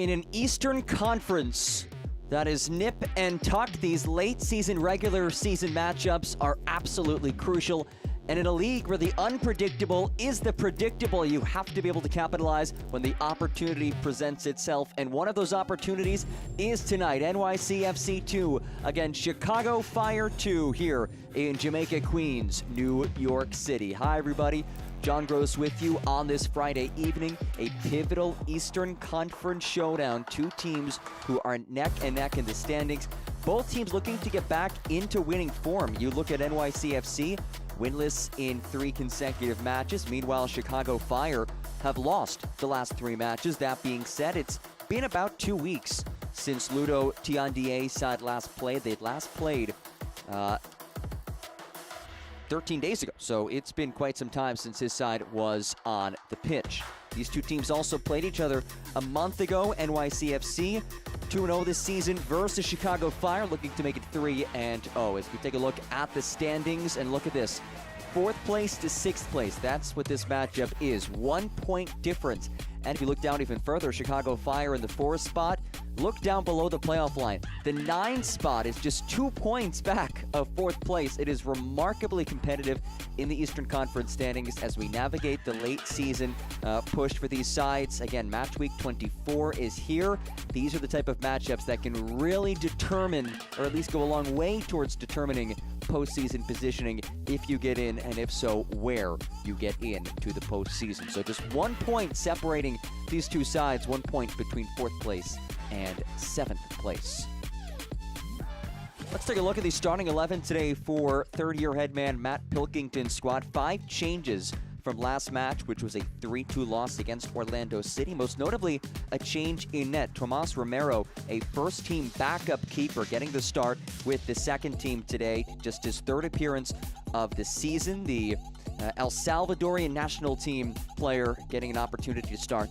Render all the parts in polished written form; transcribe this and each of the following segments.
In an Eastern Conference that is nip and tuck, these late season, regular season matchups are absolutely crucial. And in a league where the unpredictable is the predictable, you have to be able to capitalize when the opportunity presents itself. And one of those opportunities is tonight, NYCFC 2 against Chicago Fire 2 here in Jamaica, Queens, New York City. Hi, everybody. John Gross with you on this Friday evening, a pivotal Eastern Conference showdown. Two teams who are neck and neck in the standings. Both teams looking to get back into winning form. You look at NYCFC, winless in 3 consecutive matches. Meanwhile, Chicago Fire have lost the last 3 matches. That being said, it's been about 2 weeks since Ludo Tiandie's side last played. They'd last played 13 days ago, so it's been quite some time since his side was on the pitch. These two teams also played each other a month ago. NYCFC 2-0 this season versus Chicago Fire, looking to make it 3-0. As we take a look at the standings, and look at this. 4th place to 6th place. That's what this matchup is. 1 point difference. And if you look down even further, Chicago Fire in the 4th spot. Look down below the playoff line. The 9th spot is just 2 points back of 4th place. It is remarkably competitive in the Eastern Conference standings as we navigate the late season push for these sides. Again, match week 24 is here. These are the type of matchups that can really determine, or at least go a long way towards determining postseason positioning, if you get in, and if so, where you get in to the postseason. So just 1 point separating these two sides, 1 point between 4th place and 7th place. Let's take a look at the starting 11 today for third-year head man Matt Pilkington's squad. 5 changes from last match, which was a 3-2 loss against Orlando City. Most notably, a change in net. Tomas Romero, a first-team backup keeper, getting the start with the second team today. Just his 3rd appearance of the season. The El Salvadorian national team player getting an opportunity to start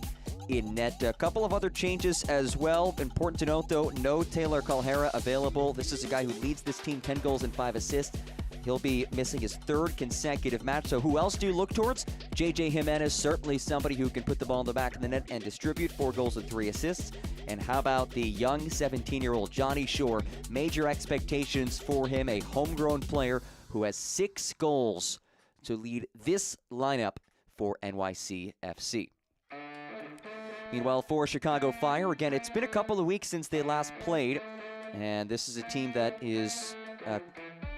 in net. A couple of other changes as well. Important to note, though, no Taylor Calhera available. This is a guy who leads this team, 10 goals and 5 assists. He'll be missing his 3rd consecutive match. So who else do you look towards? JJ Jimenez, certainly somebody who can put the ball in the back of the net and distribute. 4 goals and 3 assists. And how about the young 17-year-old Johnny Shore? Major expectations for him, a homegrown player who has 6 goals to lead this lineup for NYCFC. Meanwhile, for Chicago Fire, again, it's been a couple of weeks since they last played, and this is a team that is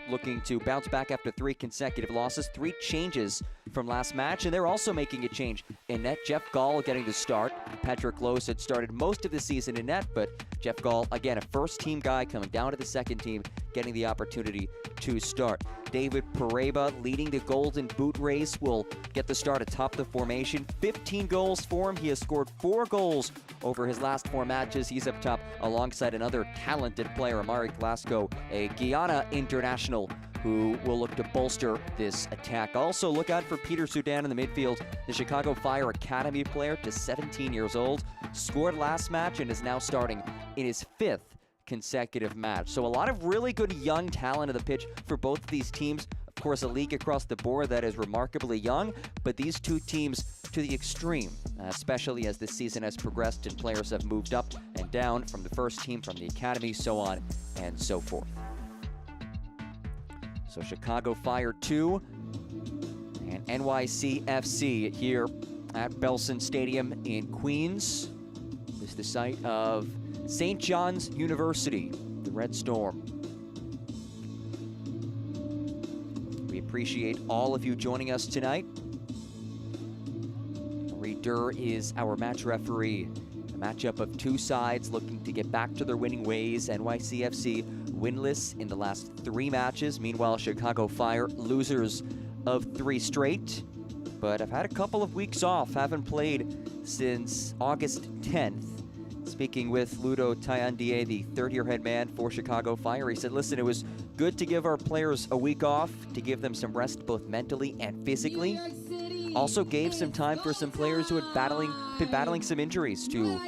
looking to bounce back after 3 consecutive losses. 3 changes from last match, and they're also making a change in net. Jeff Gall getting the start. Patrick Lowe's had started most of the season in net, but Jeff Gall, again, a first-team guy coming down to the second team, getting the opportunity to start. David Pareba leading the Golden Boot race will get the start atop the formation. 15 goals for him. He has scored 4 goals over his last 4 matches. He's up top alongside another talented player, Amari Glasgow, a Guyana international, who will look to bolster this attack. Also, look out for Peter Sudan in the midfield, the Chicago Fire Academy player, just 17 years old, scored last match and is now starting in his 5th consecutive match. So a lot of really good young talent on the pitch for both of these teams. Of course, a league across the board that is remarkably young, but these two teams to the extreme, especially as this season has progressed and players have moved up and down from the first team, from the academy, so on and so forth. So Chicago Fire 2 and NYCFC here at Belson Stadium in Queens. This is the site of St. John's University, the Red Storm. We appreciate all of you joining us tonight. Marie Durr is our match referee. A matchup of 2 sides looking to get back to their winning ways. NYCFC winless in the last 3 matches. Meanwhile, Chicago Fire losers of 3 straight. But I've had a couple of weeks off. Haven't played since August 10th. Speaking with Ludo Tiandie, the 3rd-year head man for Chicago Fire, he said, listen, it was good to give our players a week off, to give them some rest both mentally and physically. Also gave some time for some players who had been battling some injuries to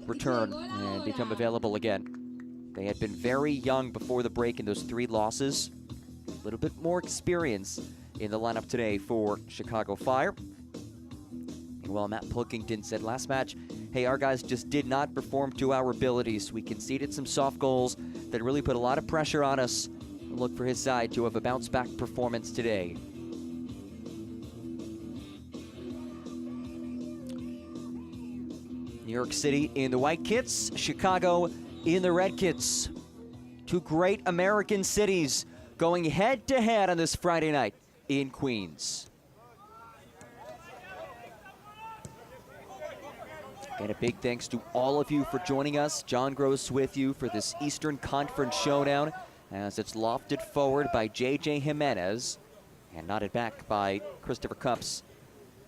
return and become available again. They had been very young before the break in those 3 losses. A little bit more experience in the lineup today for Chicago Fire. Meanwhile, Matt Pilkington said last match, hey, our guys just did not perform to our abilities. We conceded some soft goals that really put a lot of pressure on us. Look for his side to have a bounce-back performance today. New York City in the white kits, Chicago in the red kits. Two great American cities going head-to-head on this Friday night in Queens. And a big thanks to all of you for joining us. John Gross with you for this Eastern Conference showdown as it's lofted forward by J.J. Jimenez and nodded back by Christopher Cupps,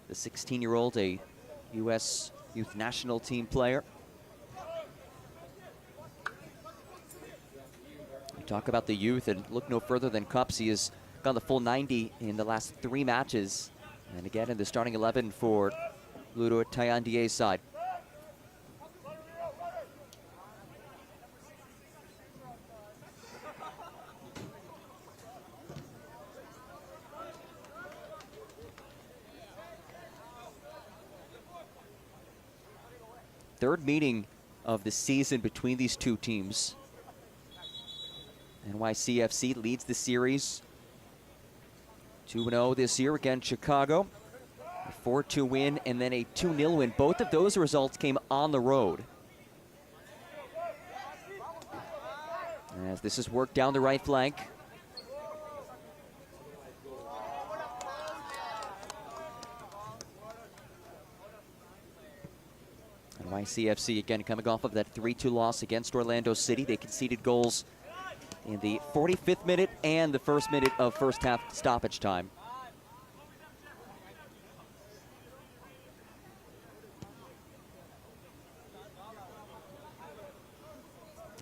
the 16-year-old, a U.S. Youth National Team player. We talk about the youth and look no further than Cupps. He has gone the full 90 in the last 3 matches. And again in the starting 11 for Ludo Tayandie's side. Third meeting of the season between these two teams. NYCFC leads the series 2-0 this year against Chicago. A 4-2 win and then a 2-0 win. Both of those results came on the road. As this is worked down the right flank. NYCFC again coming off of that 3-2 loss against Orlando City. They conceded goals in the 45th minute and the first minute of first half stoppage time.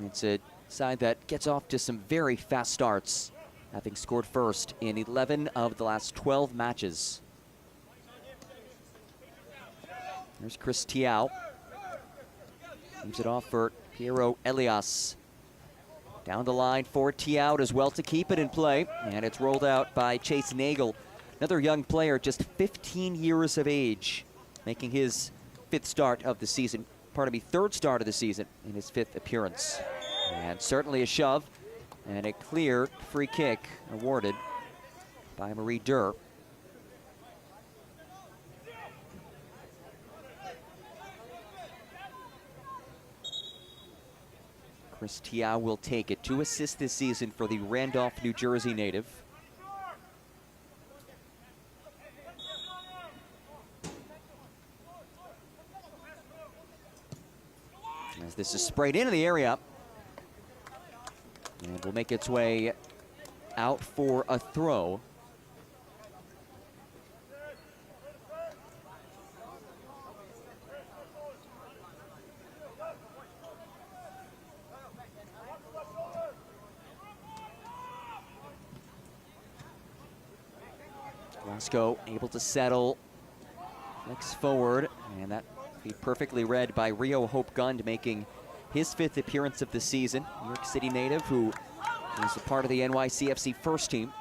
It's a side that gets off to some very fast starts, having scored first in 11 of the last 12 matches. There's Chris Tiao. Leaves it off for Piero Elias. Down the line for Tiao as well to keep it in play. And it's rolled out by Chase Nagel. Another young player, just 15 years of age, making his 5th start of the season. Pardon me, 3rd start of the season in his 5th appearance. And certainly a shove and a clear free kick awarded by Marie Durr. Chris Tiao will take it. 2 assists this season for the Randolph, New Jersey native. As this is sprayed into the area. And will make its way out for a throw. Glasgow able to settle, flicks forward, and that be perfectly read by Rio Hope Gund, making his 5th appearance of the season. New York City native who is a part of the NYCFC first team.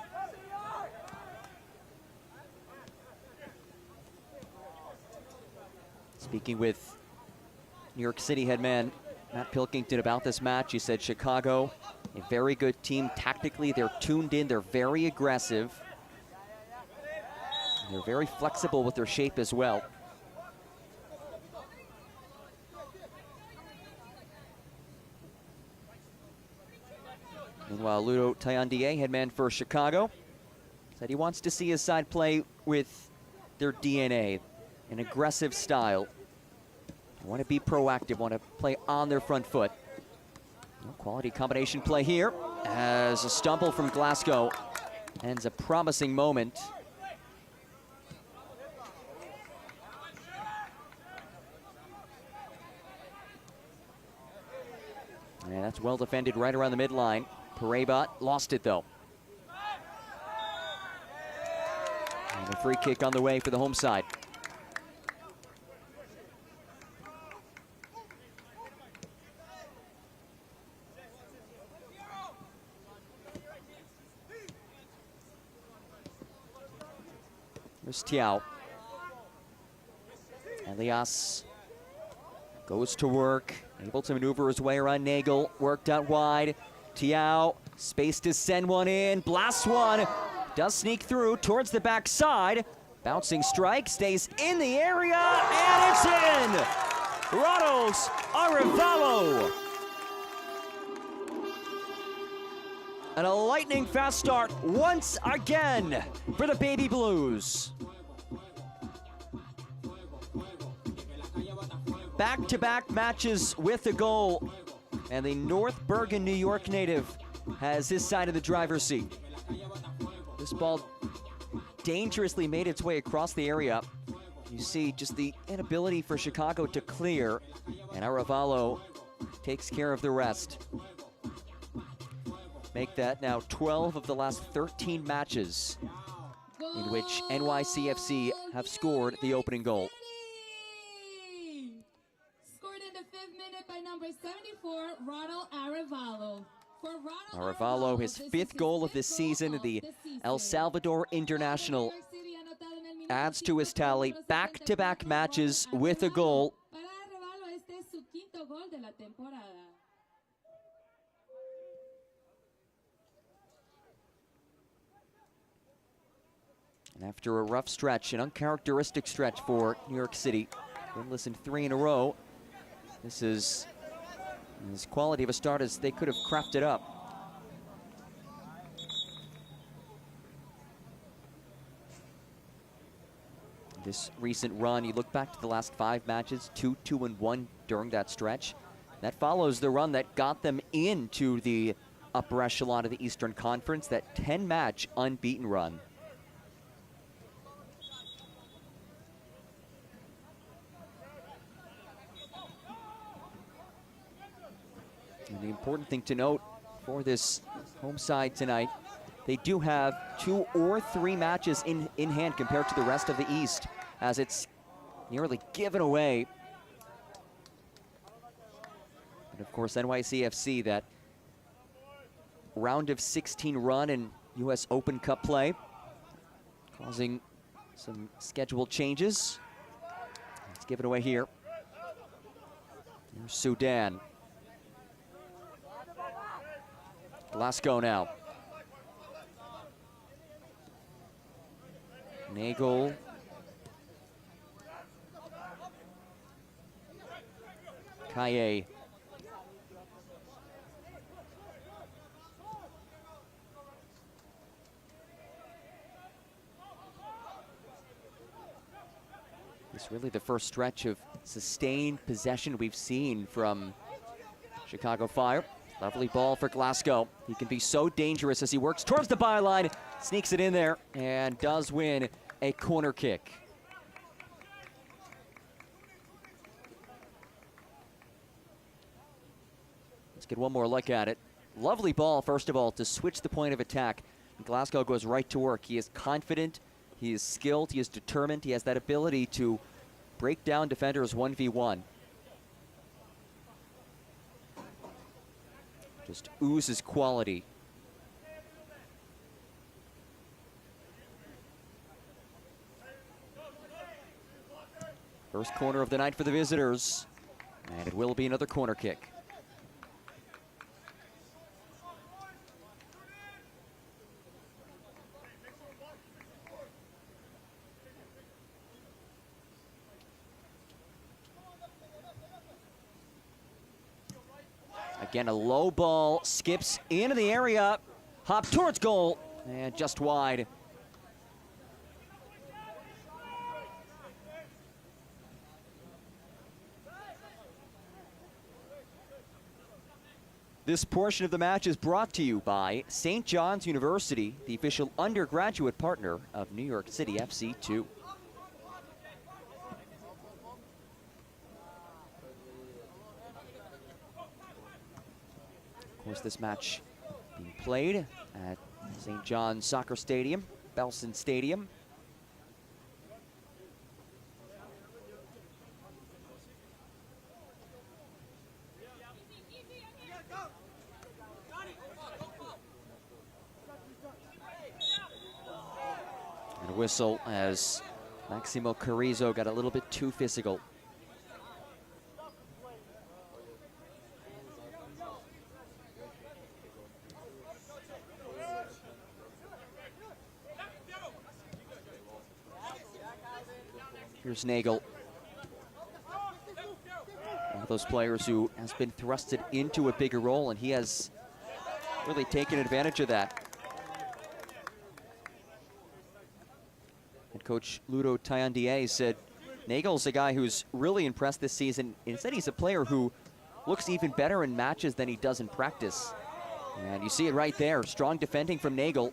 Speaking with New York City head man Matt Pilkington about this match, he said Chicago, a very good team tactically. They're tuned in, they're very aggressive. They're very flexible with their shape as well. Meanwhile, Ludo Tayandie, head man for Chicago, said he wants to see his side play with their DNA, an aggressive style. They want to be proactive, want to play on their front foot. Quality combination play here as a stumble from Glasgow ends a promising moment. And that's well defended right around the midline. Pareba lost it though. And a free kick on the way for the home side. There's Tiao. Elias Goes to work, able to maneuver his way around Nagel, worked out wide. Tiao, space to send one in, blasts one, does sneak through towards the backside. Bouncing strike, stays in the area, and it's in! Rados Arevalo. And a lightning fast start once again for the Baby Blues. Back-to-back matches with a goal, and the North Bergen, New York native has his side of the driver's seat. This ball dangerously made its way across the area. You see just the inability for Chicago to clear, and Arevalo takes care of the rest. Make that now 12 of the last 13 matches in which NYCFC have scored the opening goal. By number 74, Ronald Arevalo. Arevalo, his fifth goal of this season, the El Salvador international, adds to his tally back-to-back matches with a goal. And after a rough stretch, an uncharacteristic stretch for New York City, winless in 3 in a row, this is as quality of a start as they could have crafted up. This recent run, you look back to the last 5 matches, 2-2-1 during that stretch. That follows the run that got them into the upper echelon of the Eastern Conference, that 10-match unbeaten run. And the important thing to note for this home side tonight, they do have 2 or 3 matches in hand compared to the rest of the East, as it's nearly given away. And of course, NYCFC, that round of 16 run in U.S. Open Cup play, causing some schedule changes. Let's give it away here. Here's Sudan. Glasgow now. Nagel. Kaye. It's really the first stretch of sustained possession we've seen from Chicago Fire. Lovely ball for Glasgow. He can be so dangerous as he works towards the byline, sneaks it in there, and does win a corner kick. Let's get one more look at it. Lovely ball, first of all, to switch the point of attack. Glasgow goes right to work. He is confident, he is skilled, he is determined, he has that ability to break down defenders 1v1. Just oozes quality. First corner of the night for the visitors, and it will be another corner kick. Again, a low ball, skips into the area, hop towards goal, and just wide. This portion of the match is brought to you by St. John's University, the official undergraduate partner of New York City FC 2. Of course, this match being played at St. John's Soccer Stadium, Belson Stadium. And a whistle as Maximo Carrizo got a little bit too physical. Here's Nagel. One of those players who has been thrusted into a bigger role, and he has really taken advantage of that. And Coach Ludo Tayandier said Nagel's a guy who's really impressed this season. He said he's a player who looks even better in matches than he does in practice. And you see it right there, strong defending from Nagel.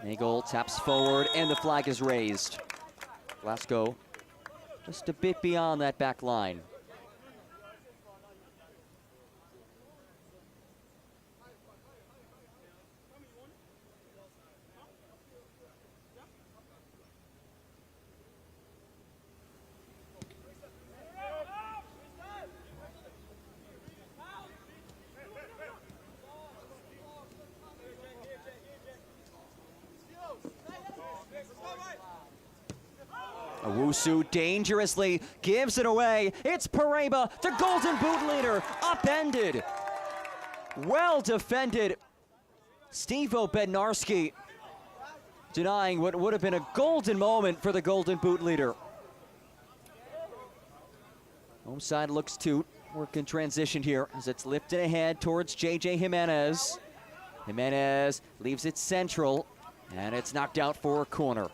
Nagel taps forward, and the flag is raised. Glasgow just a bit beyond that back line. Owusu dangerously gives it away. It's Pareba, the Golden Boot leader, upended. Well defended. Stevo Bednarski denying what would have been a golden moment for the Golden Boot leader. Home side looks to work in transition here as it's lifted ahead towards JJ Jimenez. Jimenez leaves it central, and it's knocked out for a corner.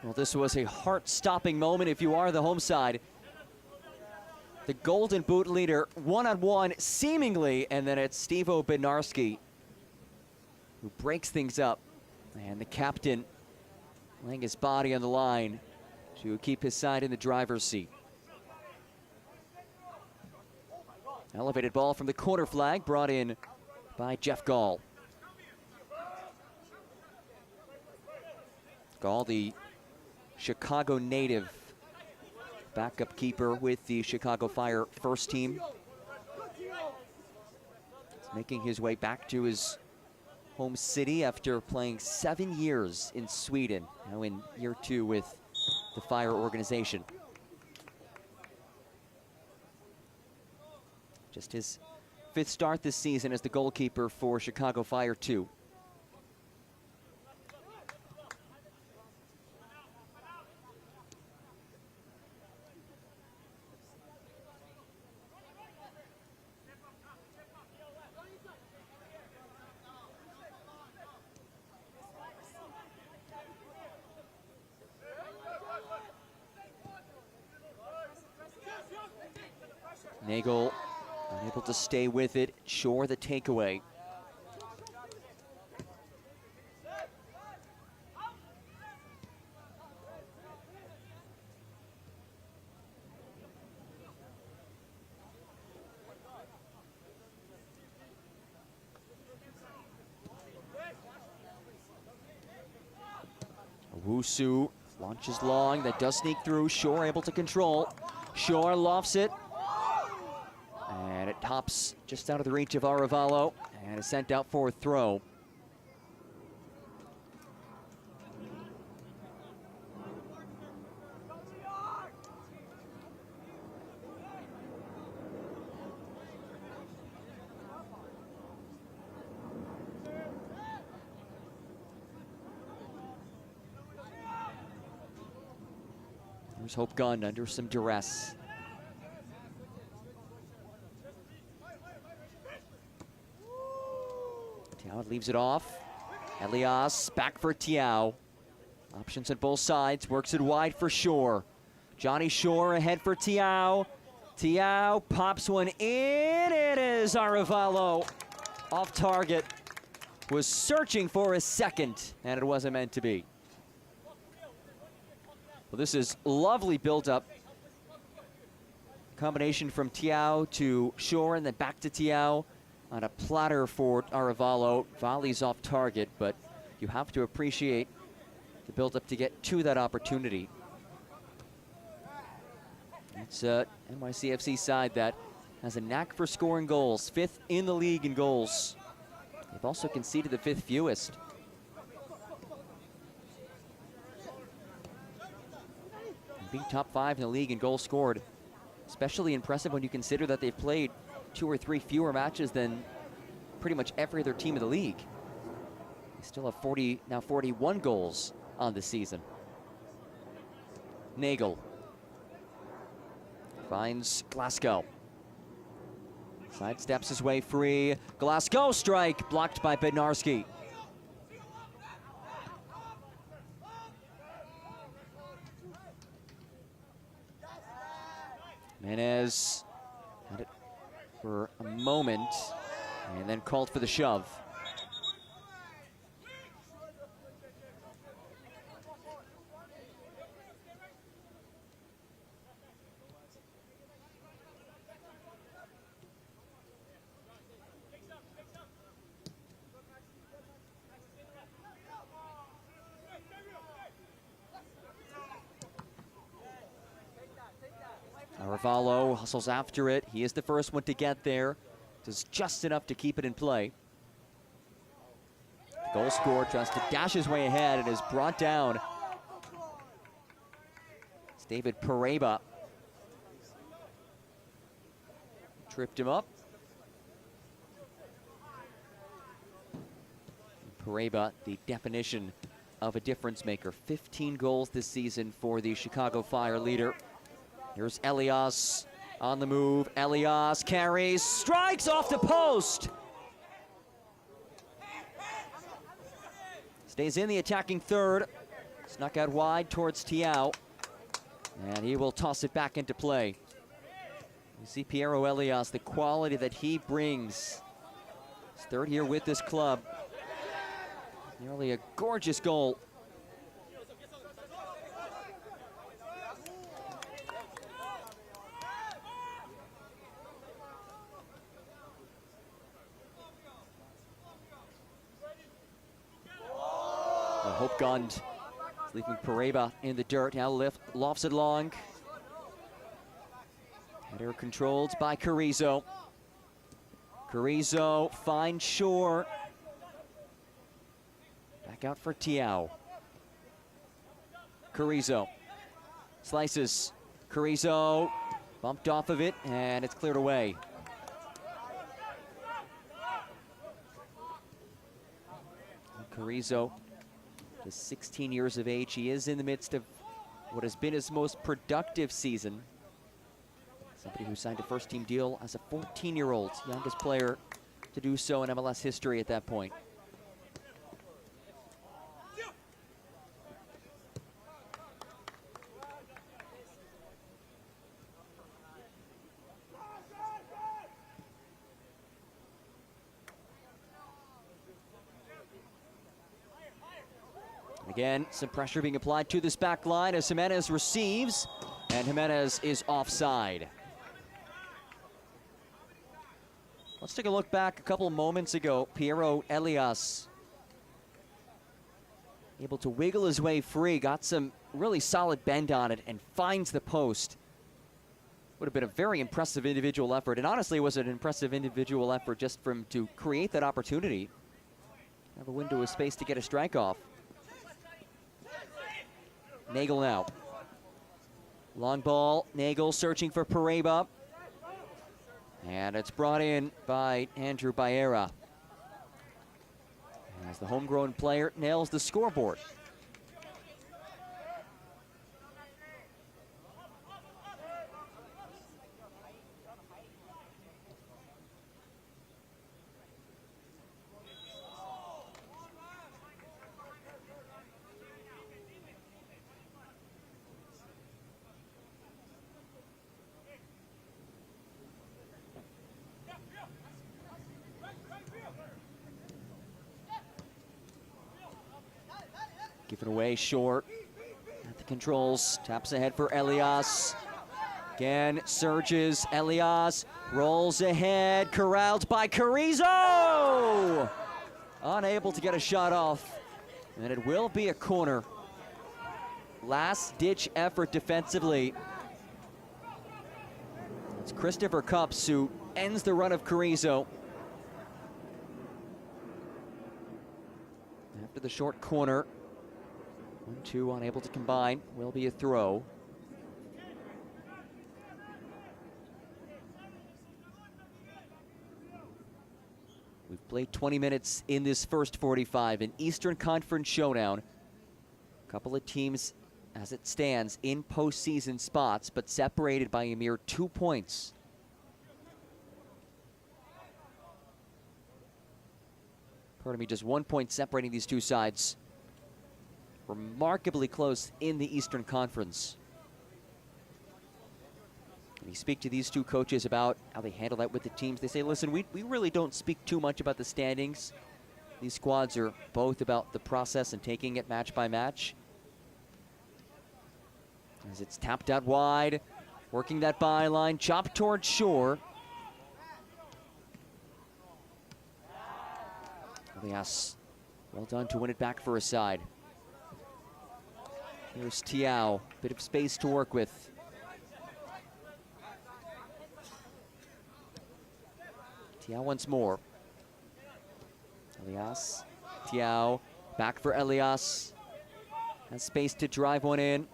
Well, this was a heart-stopping moment if you are the home side. The Golden Boot leader, one-on-one, seemingly, and then it's Stevo Bednarski who breaks things up. And the captain laying his body on the line to keep his side in the driver's seat. Elevated ball from the corner flag, brought in by Jeff Gall. Gall, the Chicago native, backup keeper with the Chicago Fire first team. He's making his way back to his home city after playing 7 years in Sweden, now in year 2 with the Fire organization. Just his 5th start this season as the goalkeeper for Chicago Fire 2. Nagel unable to stay with it. Shore the takeaway. Owusu launches long. That does sneak through. Shore able to control. Shore lofts it. And it tops just out of the reach of Arevalo and is sent out for a throw. There's Hope Gunn under some duress. Tiao leaves it off. Elias back for Tiao. Options at both sides, works it wide for Shore. Johnny Shore ahead for Tiao. Tiao pops one in, it is Arevalo. Off target, was searching for a second, and it wasn't meant to be. Well, this is lovely build-up. Combination from Tiao to Shore and then back to Tiao on a platter for Arevalo. Volley's off target, but you have to appreciate the build-up to get to that opportunity. It's a NYCFC side that has a knack for scoring goals, 5th in the league in goals. They've also conceded the 5th fewest. Being top 5 in the league in goals scored, especially impressive when you consider that they've played 2 or 3 fewer matches than pretty much every other team in the league. They still have 41 goals on the season. Nagel finds Glasgow. Sidesteps his way free. Glasgow strike blocked by Bednarski. Menez had it for a moment and then called for the shove. Arevalo hustles after it. He is the first one to get there. Does just enough to keep it in play. The goal scorer tries to dash his way ahead and is brought down. It's David Pareba. Tripped him up. Pareba, the definition of a difference maker. 15 goals this season for the Chicago Fire leader. Here's Elias on the move. Elias carries, strikes off the post. Stays in the attacking third. Snuck out wide towards Tiao. And he will toss it back into play. You see Piero Elias, the quality that he brings. His third year with this club. Nearly a gorgeous goal. Hope Gund leaving Pareba in the dirt. Now lofts it long. Header controlled by Carrizo. Carrizo finds Shore. Back out for Tiao. Carrizo slices. Carrizo bumped off of it, and it's cleared away. Carrizo is 16 years of age. He is in the midst of what has been his most productive season. Somebody who signed a first-team deal as a 14-year-old, youngest player to do so in MLS history at that point. Again, some pressure being applied to this back line as Jimenez receives, and Jimenez is offside. Let's take a look back a couple moments ago. Piero Elias able to wiggle his way free, got some really solid bend on it, and finds the post. Would have been a very impressive individual effort, and honestly, it was an impressive individual effort just for him to create that opportunity. Have a window of space to get a strike off. Nagel now. Long ball, Nagel searching for Pareba. And it's brought in by Andrew Baera. As the homegrown player nails the scoreboard. Given away short at the controls. Taps ahead for Elias. Again, surges. Elias rolls ahead. Corralled by Carrizo! Unable to get a shot off. And it will be a corner. Last-ditch effort defensively. It's Christopher Cups who ends the run of Carrizo. After the short corner. 1-2 unable to combine. Will be a throw. Played 20 minutes in this first 45, an Eastern Conference showdown. A couple of teams, as it stands, in postseason spots, but separated by a mere 2 points. Pardon me, just 1 point separating these two sides. Remarkably close in the Eastern Conference. When you speak to these two coaches about how they handle that with the teams, they say, listen, we really don't speak too much about the standings. These squads are both about the process and taking it match by match. As it's tapped out wide, working that byline, chopped towards shore. Elias, well done to win it back for a side. Here's Tiao, bit of space to work with. Tiao once more. Elias, Tiao, back for Elias. Has space to drive one in.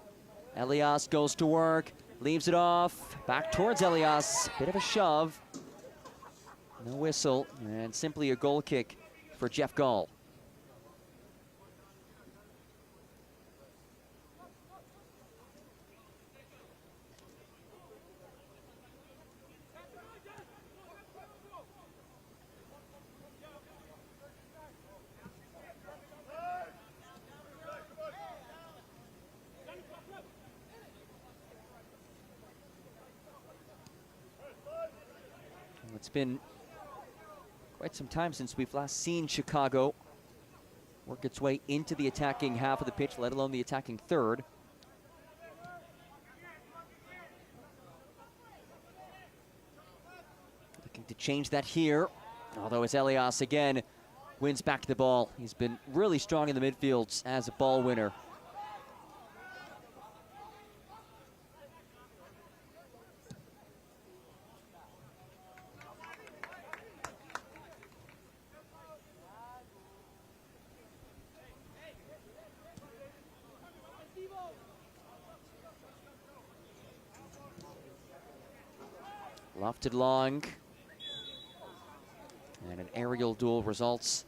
Elias goes to work, leaves it off, back towards Elias. Bit of a shove. No whistle, and simply a goal kick for Jeff Gall. It's been quite some time since we've last seen Chicago work its way into the attacking half of the pitch, let alone the attacking third. Looking to change that here, although it's Elias again wins back the ball. He's been really strong in the midfields as a ball winner. Lofted long, and an aerial duel results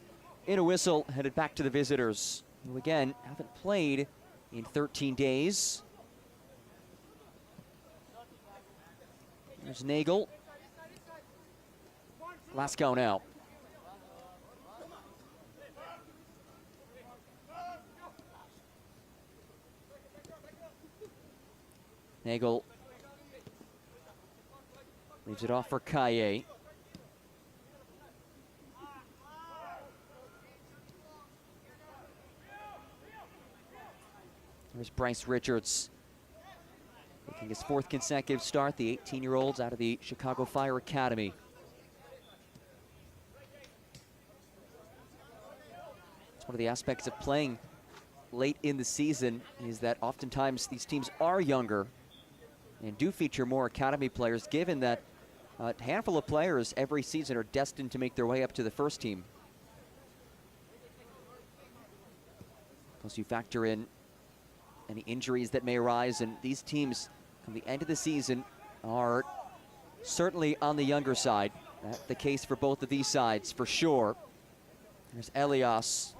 in a whistle headed back to the visitors, who again haven't played in 13 days. There's Nagel. Glasgow now. Nagel leaves it off for Kaye. There's Bryce Richards, making his 4th consecutive start, the 18-year-olds out of the Chicago Fire Academy. It's one of the aspects of playing late in the season is that oftentimes these teams are younger and do feature more academy players, given that a handful of players every season are destined to make their way up to the first team. Plus you factor in any injuries that may arise, and these teams come the end of the season are certainly on the younger side. That's the case for both of these sides, for sure. There's Elias,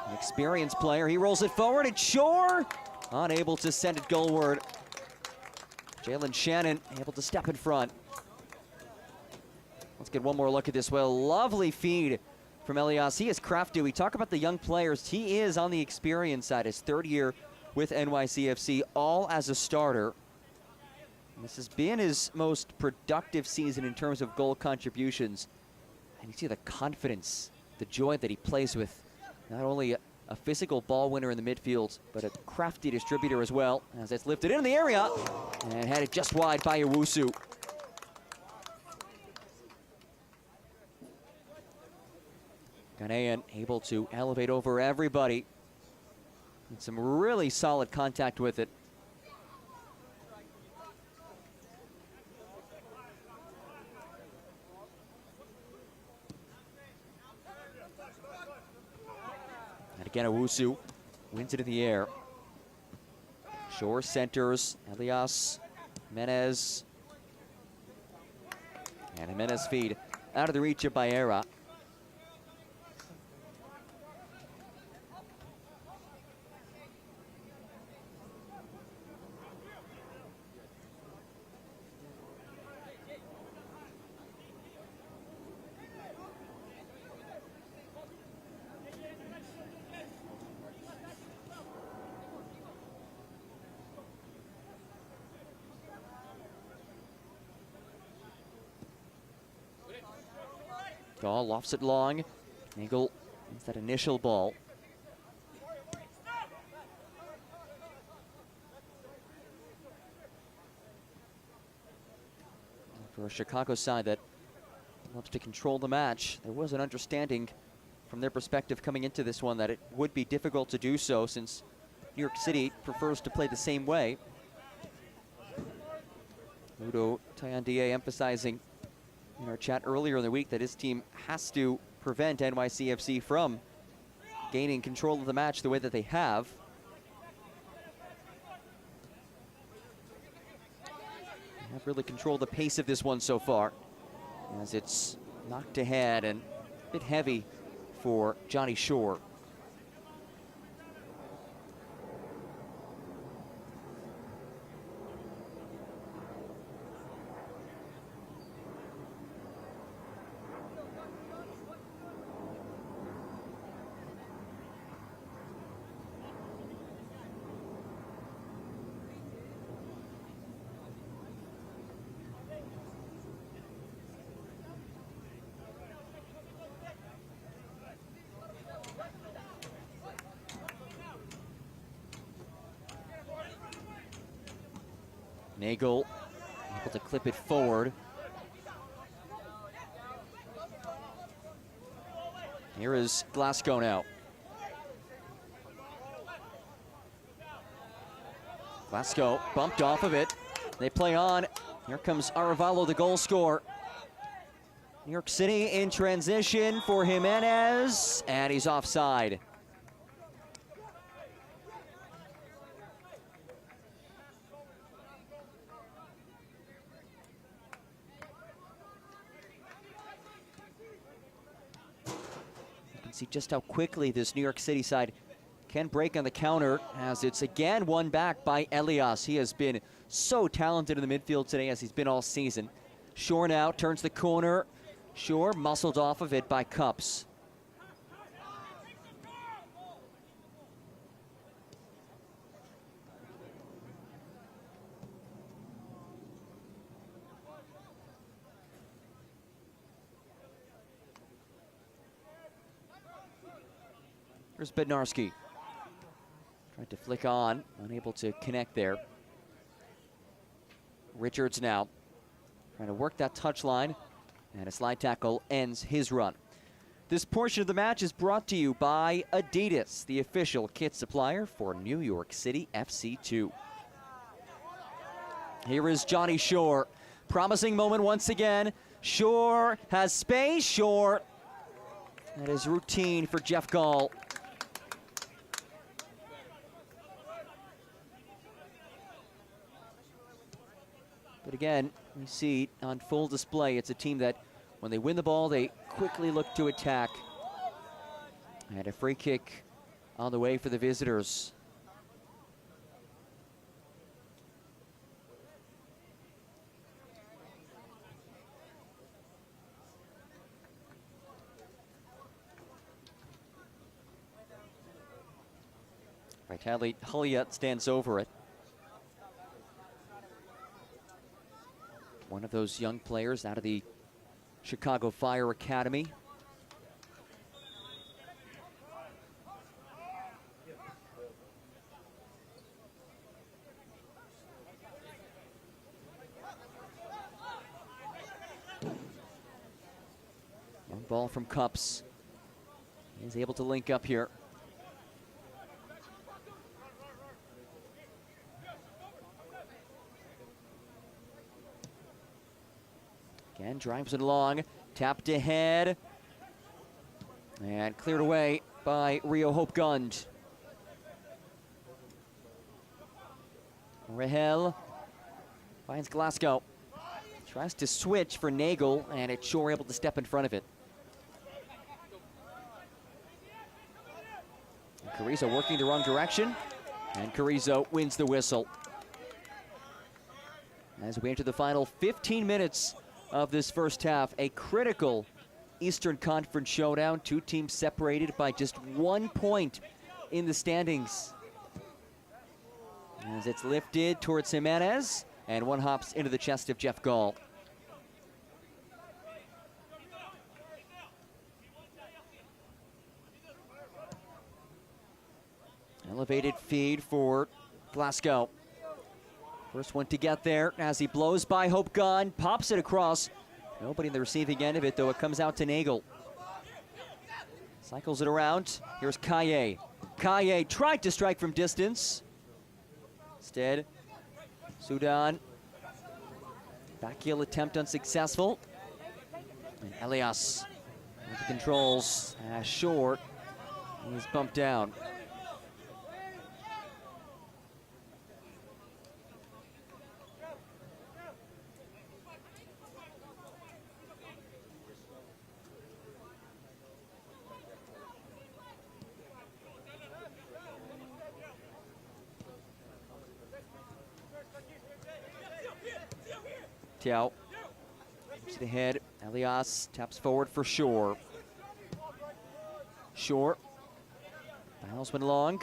an experienced player. He rolls it forward, and Shore unable to send it goalward. Jalen Shannon able to step in front. Let's get one more look at this. Well, lovely feed from Elias. He is crafty. We talk about the young players. He is on the experience side. His 3rd year with NYCFC, all as a starter. And this has been his most productive season in terms of goal contributions. And you see the confidence, the joy that he plays with. Not only a physical ball winner in the midfield, but a crafty distributor as well, as it's lifted into the area and headed just wide by Owusu. Ghanaian able to elevate over everybody. And some really solid contact with it. And again, Owusu wins it in the air. Shore centers, Elias, Jimenez. And Jimenez feed out of the reach of Baera. Gall lofts it long. Nagel wins that initial ball. For a Chicago side that loves to control the match, there was an understanding from their perspective coming into this one that it would be difficult to do so, since New York City prefers to play the same way. Udo Tayandie emphasizing in our chat earlier in the week that his team has to prevent NYCFC from gaining control of the match the way that they have. They have really controlled the pace of this one so far, as it's knocked ahead and a bit heavy for Johnny Shore. Nagel able to clip it forward. Here is Glasgow now. Glasgow bumped off of it. They play on. Here comes Arevalo, the goal scorer. New York City in transition for Jimenez, and he's offside. See just how quickly this New York City side can break on the counter, as it's again won back by Elias. He has been so talented in the midfield today, as he's been all season. Shore now turns the corner. Shore muscled off of it by Cups. Here's Bednarski. Tried to flick on, unable to connect there. Richards now trying to work that touchline, and a slide tackle ends his run. This portion of the match is brought to you by Adidas, the official kit supplier for New York City FC2. Here is Johnny Shore. Promising moment once again. Shore has space. Shore. That is routine for Jeff Gall. But again, we see on full display, it's a team that when they win the ball, they quickly look to attack. And a free kick on the way for the visitors. Vitaly Hulyat stands over it. One of those young players out of the Chicago Fire Academy. Long ball from Cups. He's able to link up here. Again, drives it along, tapped ahead, and cleared away by Rio Hope Gund. Rahel finds Glasgow. Tries to switch for Nagel, and it's Shore able to step in front of it. And Carrizo working the wrong direction, and Carrizo wins the whistle. As we enter the final 15 minutes of this first half, a critical Eastern Conference showdown. Two teams separated by just 1 point in the standings. As it's lifted towards Jimenez, and one hops into the chest of Jeff Gall. Elevated feed for Glasgow. First one to get there as he blows by Hope Gunn, pops it across. Nobody in the receiving end of it, though. It comes out to Nagel. Cycles it around. Here's Kaye. Kaye tried to strike from distance. Instead, Sudan. Back heel attempt unsuccessful. And Elias with the controls. Short. He's bumped down. Tiao to the head. Elias taps forward for Shore. Shore. Miles went long.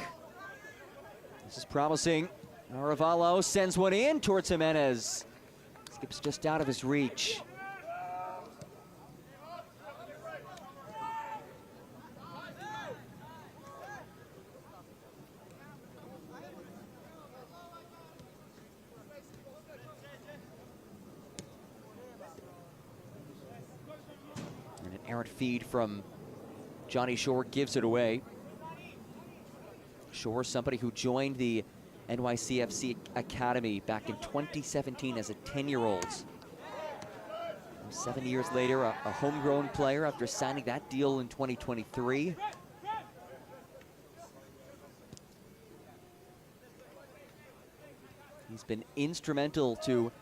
This is promising. Arevalo sends one in towards Jimenez. Skips just out of his reach. And an errant feed from Johnny Shore gives it away. Shore, somebody who joined the NYCFC Academy back in 2017 as a 10-year-old. 7 years later, a homegrown player after signing that deal in 2023. He's been instrumental to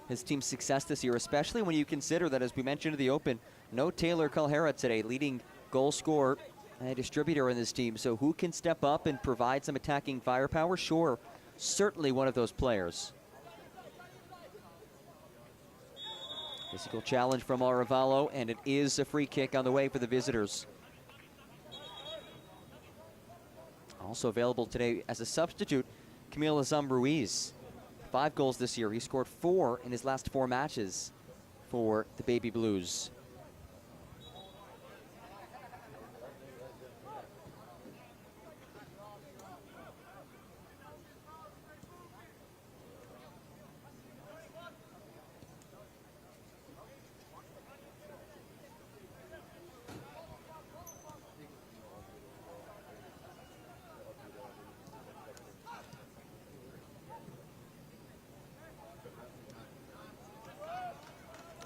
his team's success this year, especially when you consider that, as we mentioned in the open, no Taylor Calhera today, leading goal scorer and distributor in this team. So who can step up and provide some attacking firepower? Sure, certainly one of those players. Physical challenge from Arevalo, and it is a free kick on the way for the visitors. Also available today as a substitute, Camille Azam Ruiz. 5 goals this year. He scored 4 in his last 4 matches for the Baby Blues.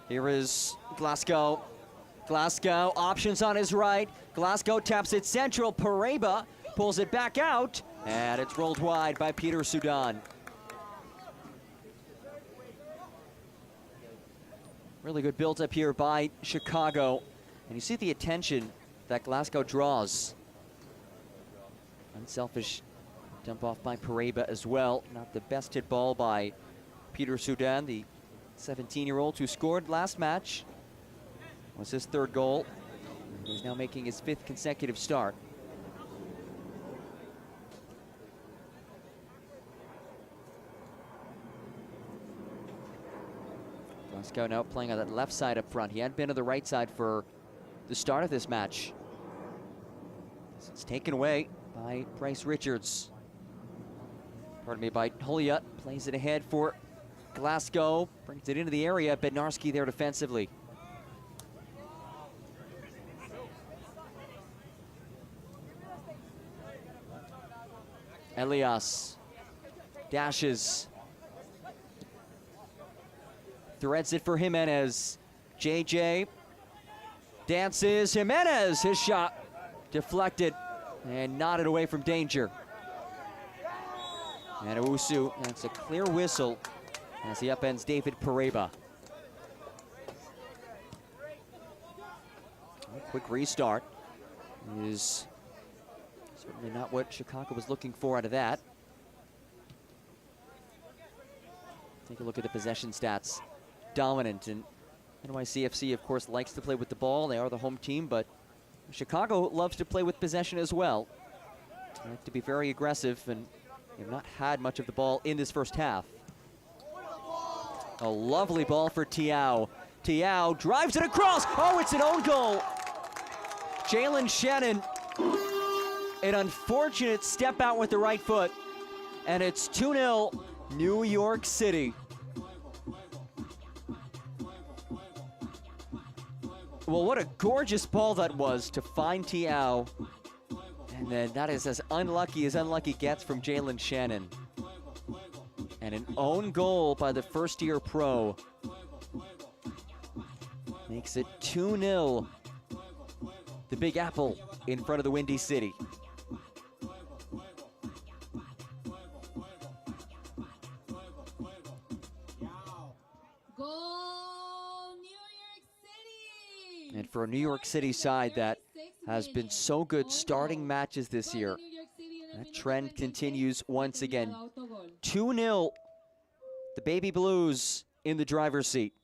Here is Glasgow. Glasgow, options on his right. Glasgow taps it central. Pareba pulls it back out, and it's rolled wide by Peter Sudan. Really good build up here by Chicago. And you see the attention that Glasgow draws. Unselfish dump off by Pareba as well. Not the best hit ball by Peter Sudan, the 17-year-old who scored last match. Was his 3rd goal. And he's now making his 5th consecutive start. Glasgow now playing on that left side up front. He had been on the right side for the start of this match. It's taken away by Bryce Richards. Pardon me, by Huliat. Plays it ahead for Glasgow, brings it into the area. Bednarski there defensively. Elias dashes. Threads it for Jimenez. JJ dances. Jimenez, his shot deflected and nodded away from danger. And Owusu, that's a clear whistle as he upends David Pareba. A quick restart is certainly not what Chicago was looking for out of that. Take a look at the possession stats. Dominant, and NYCFC, of course, likes to play with the ball. They are the home team, but Chicago loves to play with possession as well. They like to be very aggressive, and they've not had much of the ball in this first half. A lovely ball for Tiao. Tiao drives it across. Oh, it's an own goal. Jalen Shannon An unfortunate step out with the right foot, and it's 2-0 New York City. Well, what a gorgeous ball that was to find Tiao. And then that is as unlucky gets from Jalen Shannon. And an own goal by the first-year pro makes it 2-0. The Big Apple in front of the Windy City. Goal, New York City! And for a New York City side that has been so good starting matches this year, that trend continues once again. 2-0, the Baby Blues in the driver's seat.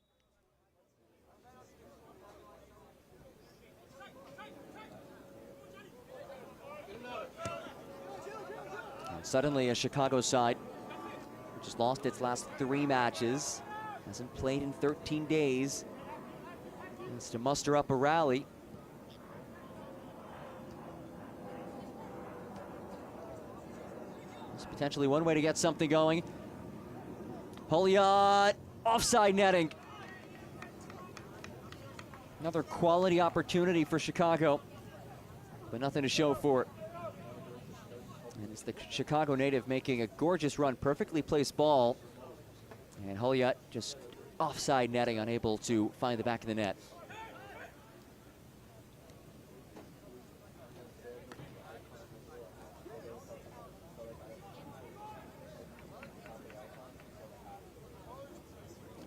And suddenly a Chicago side, which has lost its last 3 matches, hasn't played in 13 days, needs to muster up a rally. It's potentially one way to get something going. Holiot, offside netting. Another quality opportunity for Chicago, but nothing to show for it. And it's the Chicago native making a gorgeous run, perfectly placed ball. And Holiot just offside netting, unable to find the back of the net.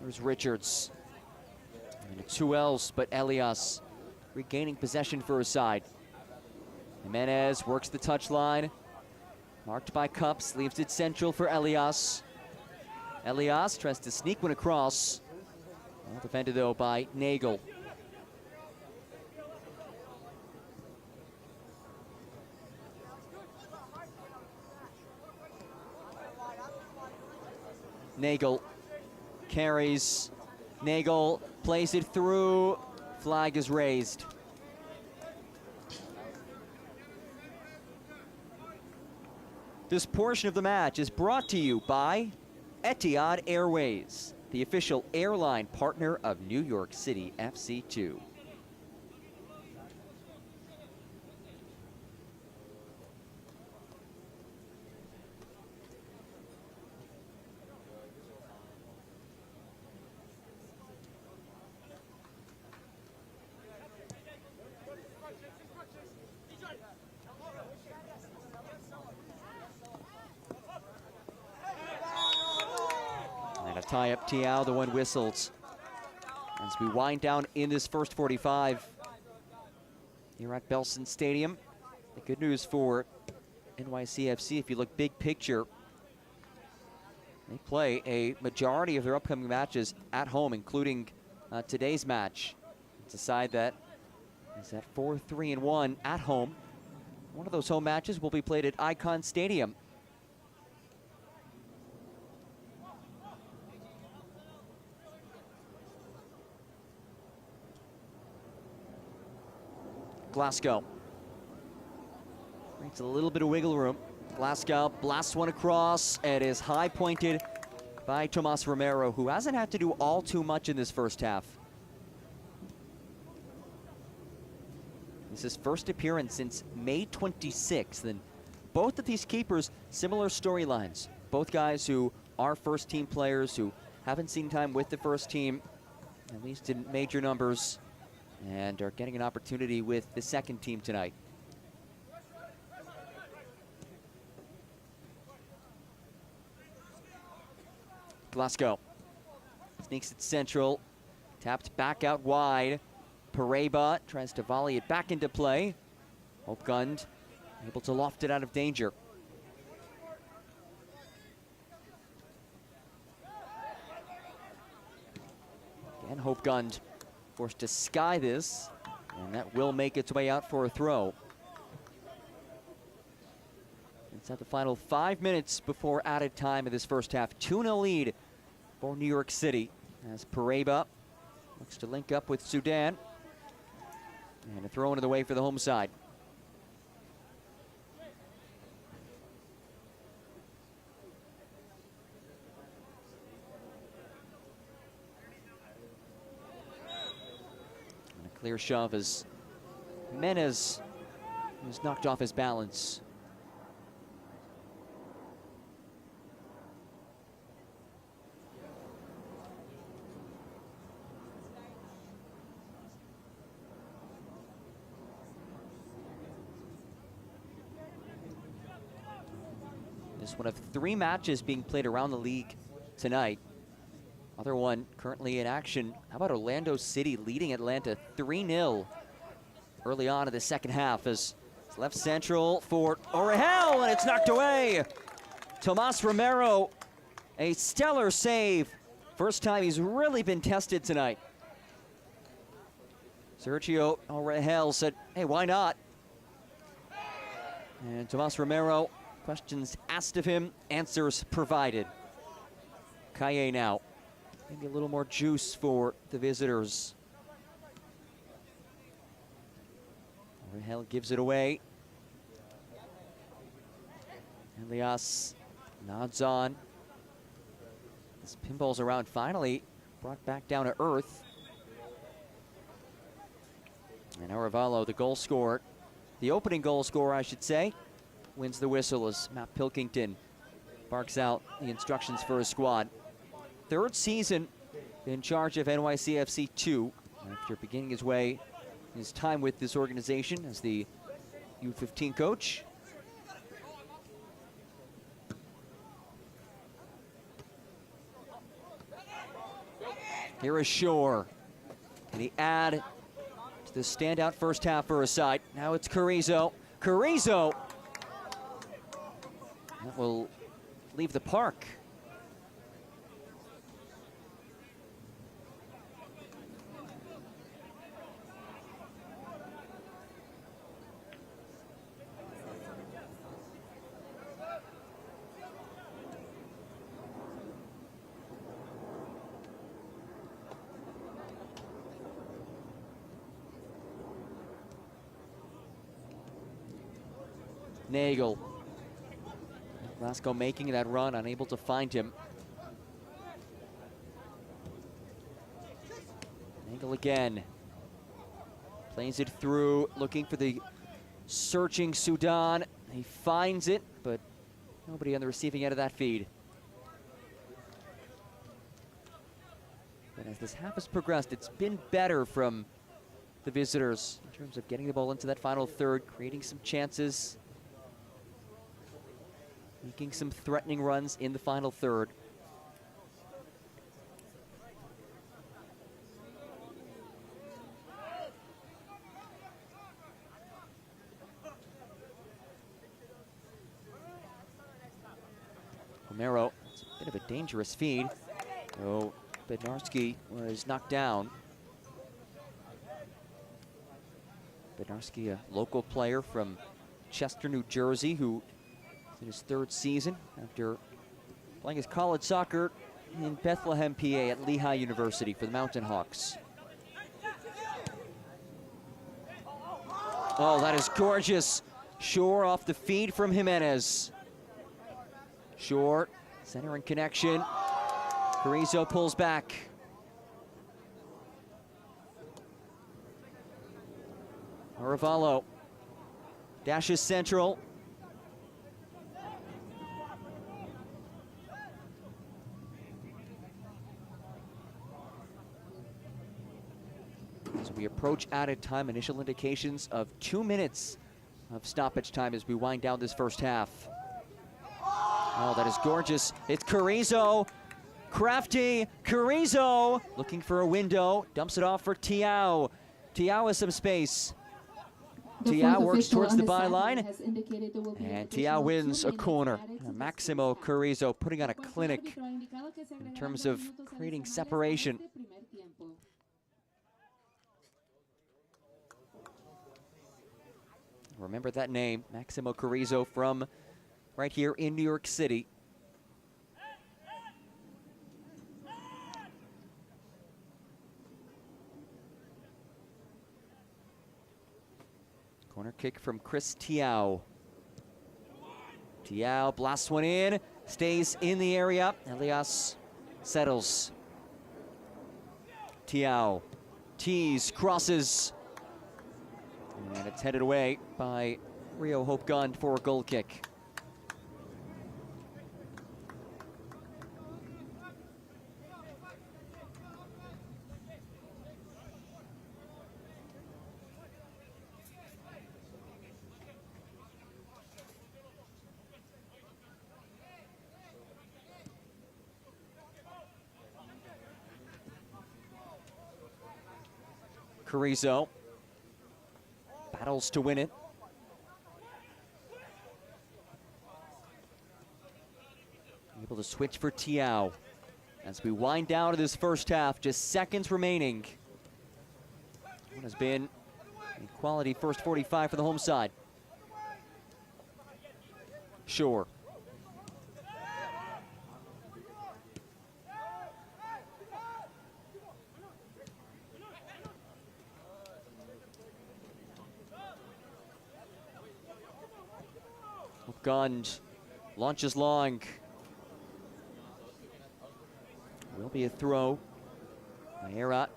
There's Richards. And 2 L's, but Elias regaining possession for his side. Jimenez works the touchline. Marked by Cups, leaves it central for Elias. Elias tries to sneak one across. Well defended though by Nagel. Nagel carries. Nagel plays it through. Flag is raised. This portion of the match is brought to you by Etihad Airways, the official airline partner of New York City FC2. Tie up Tiao, the one whistled. As we wind down in this first 45 here at Belson Stadium. The good news for NYCFC, if you look big picture, they play a majority of their upcoming matches at home, including today's match. It's a side that is at 4-3-1 at home. One of those home matches will be played at Icon Stadium. Glasgow creates a little bit of wiggle room. Glasgow blasts one across. It is high pointed by Tomas Romero, who hasn't had to do all too much in this first half. This is his first appearance since May 26th, and both of these keepers, similar storylines. Both guys who are first team players who haven't seen time with the first team, at least in major numbers, and are getting an opportunity with the second team tonight. Glasgow sneaks it central, tapped back out wide. Pareba tries to volley it back into play. Hopegund able to loft it out of danger. Again, Hopegund forced to sky this, and that will make its way out for a throw. It's at the final 5 minutes before added time of this first half. 2-0 lead for New York City as Pareba looks to link up with Sudan. And a throw into the way for the home side. Clear shove as Menez was knocked off his balance. This is one of 3 matches being played around the league tonight. Other one currently in action. How about Orlando City leading Atlanta 3-0 early on in the second half as it's left central for Orihel, and it's knocked away. Tomas Romero, a stellar save. First time he's really been tested tonight. Sergio Orihel said, hey, why not? And Tomas Romero, questions asked of him, answers provided. Kaye now. Maybe a little more juice for the visitors. Orihel gives it away. Elias nods on. This pinball's around finally brought back down to earth. And Arevalo, the goal scorer, the opening goal scorer, I should say, wins the whistle as Matt Pilkington barks out the instructions for his squad. 3rd season in charge of NYCFC 2 after beginning his time with this organization as the U15 coach. Here is Shore. Can he add to the standout first half for his side? Now it's Carrizo. Carrizo! That will leave the park. Nagel. Glasgow making that run, unable to find him. Nagel again. Plays it through, looking for the searching Sudan. He finds it, but nobody on the receiving end of that feed. But as this half has progressed, it's been better from the visitors in terms of getting the ball into that final third, creating some chances, making some threatening runs in the final third. Romero, it's a bit of a dangerous feed. Oh, Bednarski was knocked down. Bednarski, a local player from Chester, New Jersey, who in his 3rd season after playing his college soccer in Bethlehem, PA at Lehigh University for the Mountain Hawks. Oh, that is gorgeous. Shore off the feed from Jimenez. Shore, center and connection. Carrizo pulls back. Arevalo dashes central. As we approach added time, initial indications of 2 minutes of stoppage time as we wind down this first half. Oh, that is gorgeous. It's Carrizo. Crafty Carrizo looking for a window. Dumps it off for Tiao. Tiao has some space. Tiao works towards the byline. And Tiao wins a corner. Maximo Carrizo putting on a clinic in terms of creating separation. Remember that name, Maximo Carrizo, from right here in New York City. Corner kick from Chris Tiao. Tiao blasts one in, stays in the area. Elias settles. Tiao tees, crosses. And it's headed away by Rio Hope Gunn for a goal kick. Carrizo battles to win it. Able to switch for Tiao as we wind down to this first half, just seconds remaining. What has been a quality first 45 for the home side. Shore. Gunn launches long. Will be a throw. Naira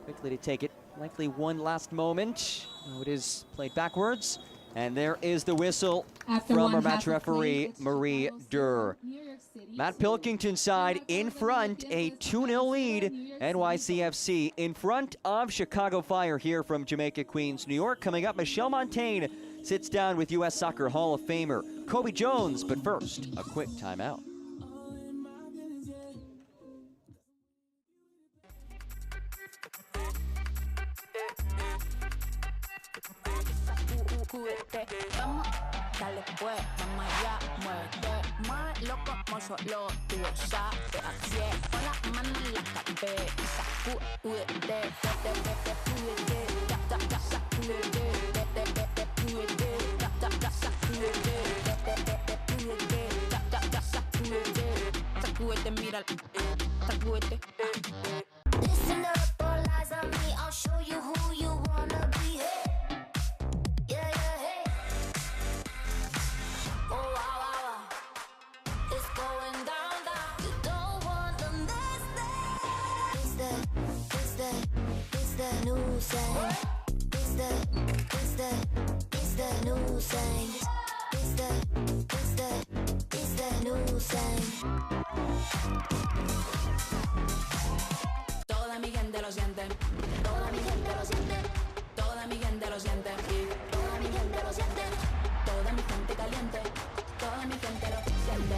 quickly to take it. Likely one last moment. Oh, it is played backwards. And there is the whistle from our match referee, Marie Durr. Matt Pilkington side in front, a 2-0 lead. NYCFC in front of Chicago Fire here from Jamaica, Queens, New York. Coming up, Michelle Montaigne sits down with U.S. Soccer Hall of Famer Kobe Jones. But first, a quick timeout. Vamos, dale pues, vamos allá, muévete más loco como solo tú sabes. Así es, con las manos en la cabeza, sacúdete, sacúdete, mira, sacúdete. Listen up, all eyes on me, I'll show you who you wanna be. Toda mi gente lo siente, toda mi gente lo siente, toda mi gente lo siente, toda mi gente lo siente, toda mi gente caliente, toda mi gente lo siente.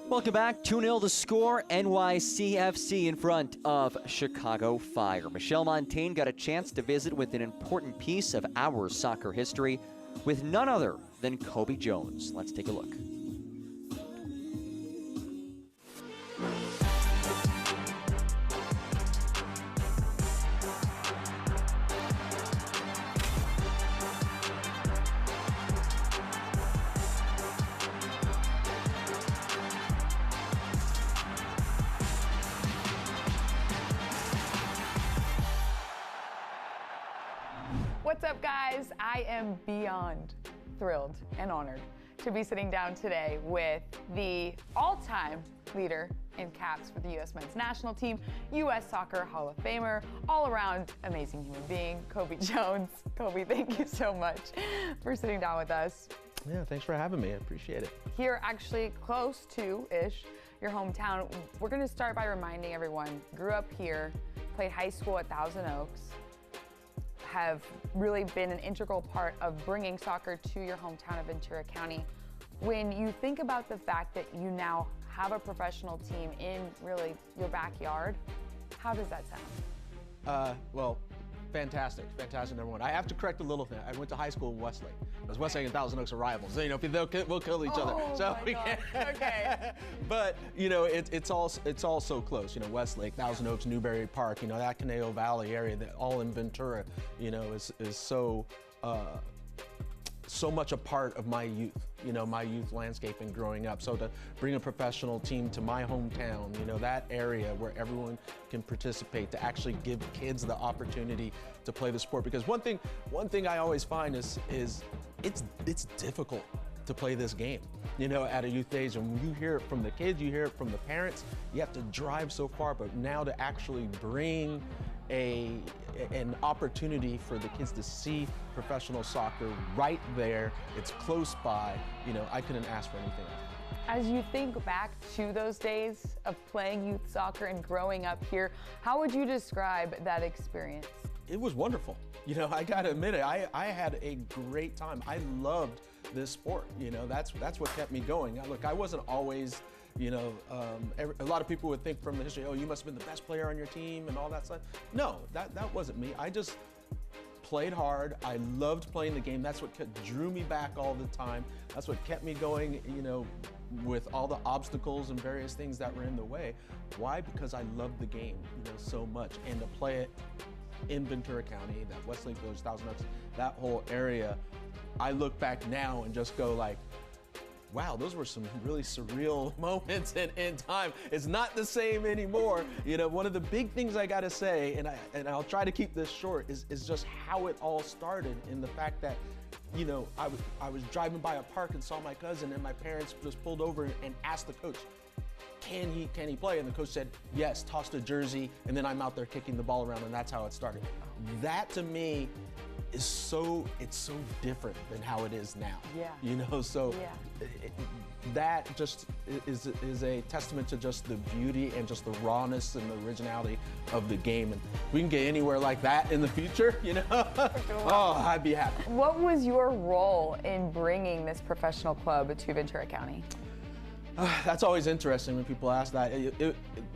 Welcome back. 2-0 to score. NYCFC in front of Chicago Fire. Michelle Montaigne got a chance to visit with an important piece of our soccer history with none other than Kobe Jones. Let's take a look. What's up, guys? I am beyond thrilled and honored to be sitting down today with the all-time leader in caps for the U.S. men's national team, U.S. Soccer Hall of Famer, all-around amazing human being, Kobe Jones. Kobe, thank you so much for sitting down with us. Yeah, thanks for having me. I appreciate it. Here, actually close to-ish, your hometown. We're going to start by reminding everyone, grew up here, played high school at Thousand Oaks, have really been an integral part of bringing soccer to your hometown of Ventura County. When you think about the fact that you now have a professional team in really your backyard, how does that sound? Well, fantastic, number one. I have to correct a little thing. I went to high school in Westlake. Because Westlake and Thousand Oaks are rivals. So, you know, we'll kill each other. So my gosh. Okay. But you know, it's all so close. You know, Westlake, Thousand Oaks, Newberry Park. You know, that Conejo Valley area, that all in Ventura. You know, is so much a part of my youth. You know, my youth landscape and growing up. So to bring a professional team to my hometown, you know, that area where everyone can participate, to actually give kids the opportunity to play the sport. Because one thing I always find is it's difficult to play this game, you know, at a youth age. And you hear it from the kids, you hear it from the parents. You have to drive so far, but now to actually bring an opportunity for the kids to see professional soccer right there, it's close by, you know, I couldn't ask for anything else. As you think back to those days of playing youth soccer and growing up here, how would you describe that experience? It was wonderful. You know, I gotta admit it, I had a great time. I loved this sport. You know, that's what kept me going. Now, look, I wasn't always, you know, a lot of people would think from the history, oh, you must have been the best player on your team and all that stuff. No, that wasn't me. I just played hard. I loved playing the game. That's what drew me back all the time. That's what kept me going, you know, with all the obstacles and various things that were in the way. Why? Because I loved the game, you know, so much. And to play it in Ventura County, that Westlake Village, Thousand Oaks, that whole area, I look back now and just go like, wow, those were some really surreal moments in time. It's not the same anymore. You know, one of the big things I gotta say, and I'll try to keep this short, is just how it all started, in the fact that, you know, I was driving by a park and saw my cousin, and my parents just pulled over and asked the coach, can he play? And the coach said, yes, tossed a jersey, and then I'm out there kicking the ball around, and that's how it started. That to me is it's so different than how it is now. Yeah. You know, so Yeah. that just is a testament to just the beauty and just the rawness and the originality of the game. And if we can get anywhere like that in the future, you know, oh, I'd be happy. What was your role in bringing this professional club to Ventura County? That's always interesting when people ask that.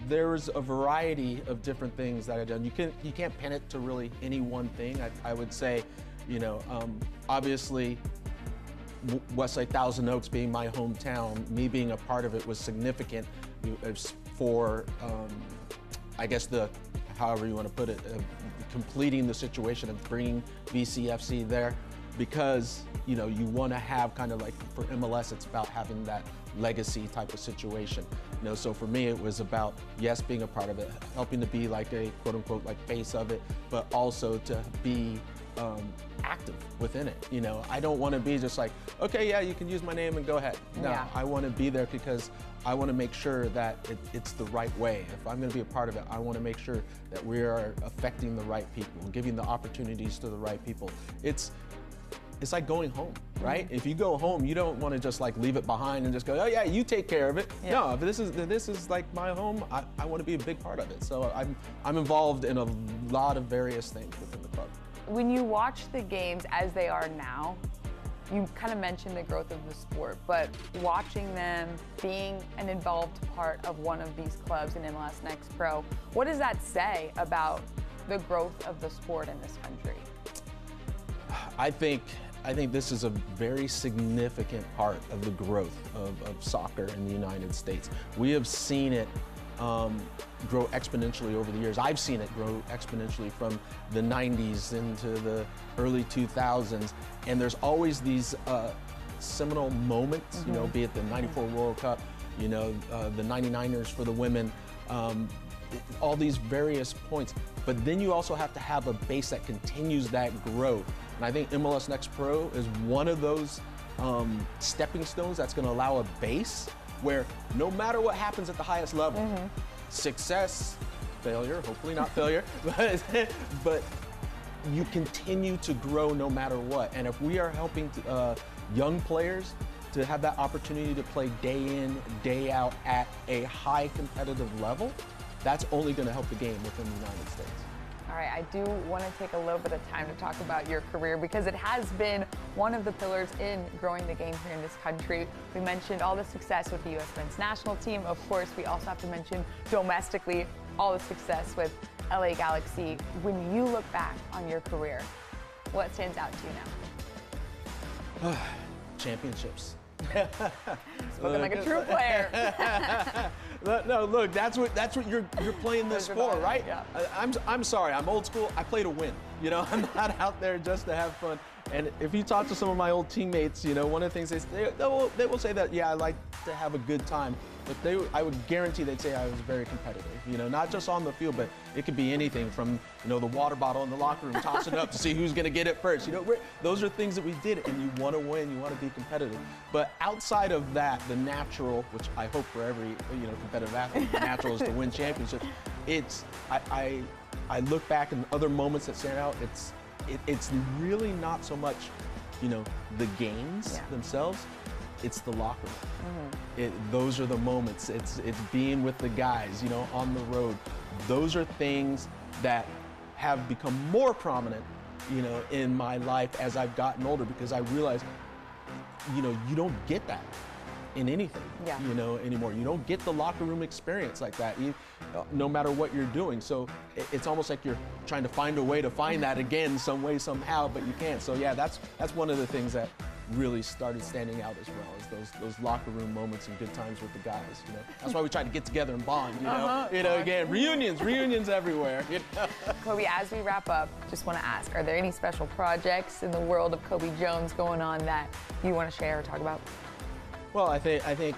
There was a variety of different things that I've done. You can't pin it to really any one thing. I would say, you know, obviously Westlake Thousand Oaks being my hometown, me being a part of it was significant for, I guess, however you want to put it, completing the situation of bringing VCFC there, because, you know, you want to have kind of like, for MLS, it's about having that legacy type of situation. You know, so for me, it was about, yes, being a part of it, helping to be like a quote unquote like face of it, but also to be active within it. You know, I don't want to be just like, okay, yeah, you can use my name and go ahead. No, Yeah. I want to be there because I want to make sure that it's the right way. If I'm going to be a part of it, I want to make sure that we are affecting the right people, giving the opportunities to the right people. It's like going home, right? Mm-hmm. If you go home, you don't want to just like leave it behind and just go, oh yeah, you take care of it. Yeah. No, if this is like my home, I want to be a big part of it. So I'm involved in a lot of various things within the club. When you watch the games as they are now, you kind of mentioned the growth of the sport, but watching them, being an involved part of one of these clubs in MLS NEXT Pro, what does that say about the growth of the sport in this country? I think this is a very significant part of the growth of soccer in the United States. We have seen it grow exponentially over the years. I've seen it grow exponentially from the 90s into the early 2000s, and there's always these seminal moments, you know, be it the 94 World Cup, you know, the 99ers for the women, all these various points. But then you also have to have a base that continues that growth. And I think MLS NEXT Pro is one of those stepping stones that's going to allow a base where no matter what happens at the highest level, success, failure, hopefully not failure, but you continue to grow no matter what. And if we are helping young players to have that opportunity to play day in, day out at a high competitive level, that's only going to help the game within the United States. All right, I do want to take a little bit of time to talk about your career because it has been one of the pillars in growing the game here in this country. We mentioned all the success with the U.S. men's national team. Of course, we also have to mention domestically all the success with LA Galaxy. When you look back on your career, what stands out to you now? Championships. Spoken like a true player. No, look, that's what you're playing this Those are for, mine, right? yeah. I'm sorry, I'm old school. I play to win. You know, I'm not out there just to have fun. And if you talk to some of my old teammates, you know, one of the things they will say that, yeah, I like to have a good time. But I would guarantee they'd say I was very competitive. You know, not just on the field, but it could be anything from, you know, the water bottle in the locker room, toss it up to see who's going to get it first. You know, those are things that we did, and you want to win, you want to be competitive. But outside of that, the natural, which I hope for every, you know, competitive athlete, the natural is to win championships. I look back in other moments that stand out. It's really not so much, you know, the games themselves. It's the locker room. Those are the moments. It's being with the guys, you know, on the road. Those are things that have become more prominent, you know, in my life as I've gotten older, because I realize, you know, you don't get that in anything, you know, anymore. You don't get the locker room experience like that, no matter what you're doing. So it's almost like you're trying to find a way to find that again some way, somehow, but you can't. So yeah, that's one of the things that really started standing out as well, is those locker room moments and good times with the guys. You know, that's why we try to get together and bond. You know, again, reunions everywhere. You know? Kobe, as we wrap up, just want to ask: are there any special projects in the world of Kobe Jones going on that you want to share or talk about? Well, I think, other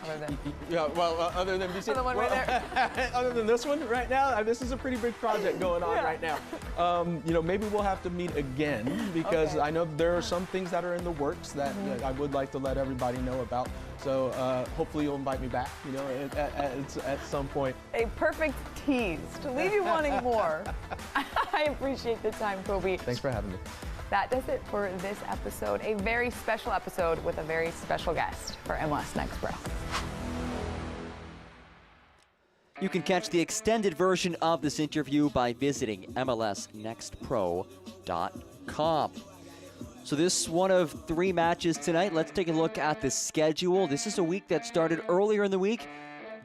than BC, the one right there. Other than this one right now, this is a pretty big project going on right now. You know, maybe we'll have to meet again, because I know there are some things that are in the works that I would like to let everybody know about. So hopefully you'll invite me back, you know, at some point. A perfect tease to leave you wanting more. I appreciate the time, Kobe. Thanks for having me. That does it for this episode, a very special episode with a very special guest for MLS Next Pro. You can catch the extended version of this interview by visiting MLSNextPro.com. So this is one of 3 matches tonight. Let's take a look at the schedule. This is a week that started earlier in the week.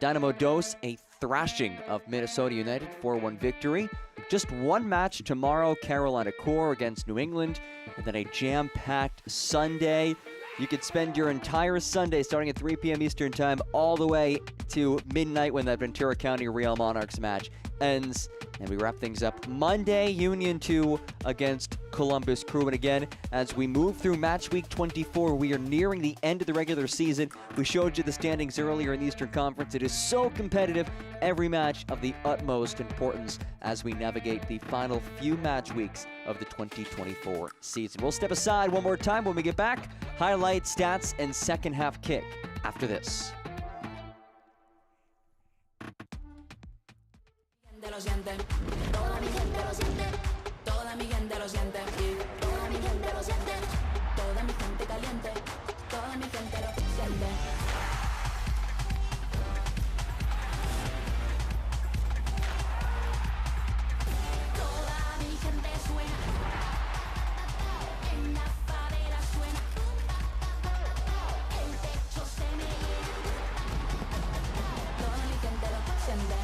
Dynamo Dos, a thrashing of Minnesota United, 4-1 victory. Just one match tomorrow, Carolina Core against New England, and then a jam-packed Sunday. You could spend your entire Sunday starting at 3 p.m. Eastern Time all the way to midnight when that Ventura County Real Monarchs match ends. And we wrap things up Monday, Union 2 against Columbus Crew. And again, as we move through match week 24, we are nearing the end of the regular season. We showed you the standings earlier in the Eastern Conference. It is so competitive. Every match of the utmost importance as we navigate the final few match weeks of the 2024 season. We'll step aside one more time when we get back. Highlights, stats, and second half kick after this. Lo siente, toda mi gente lo siente, toda mi gente lo siente, y toda mi gente lo siente, toda mi gente caliente, toda mi gente lo siente. Toda mi gente suena, en la favela suena, el techo se me llena, toda mi gente lo siente.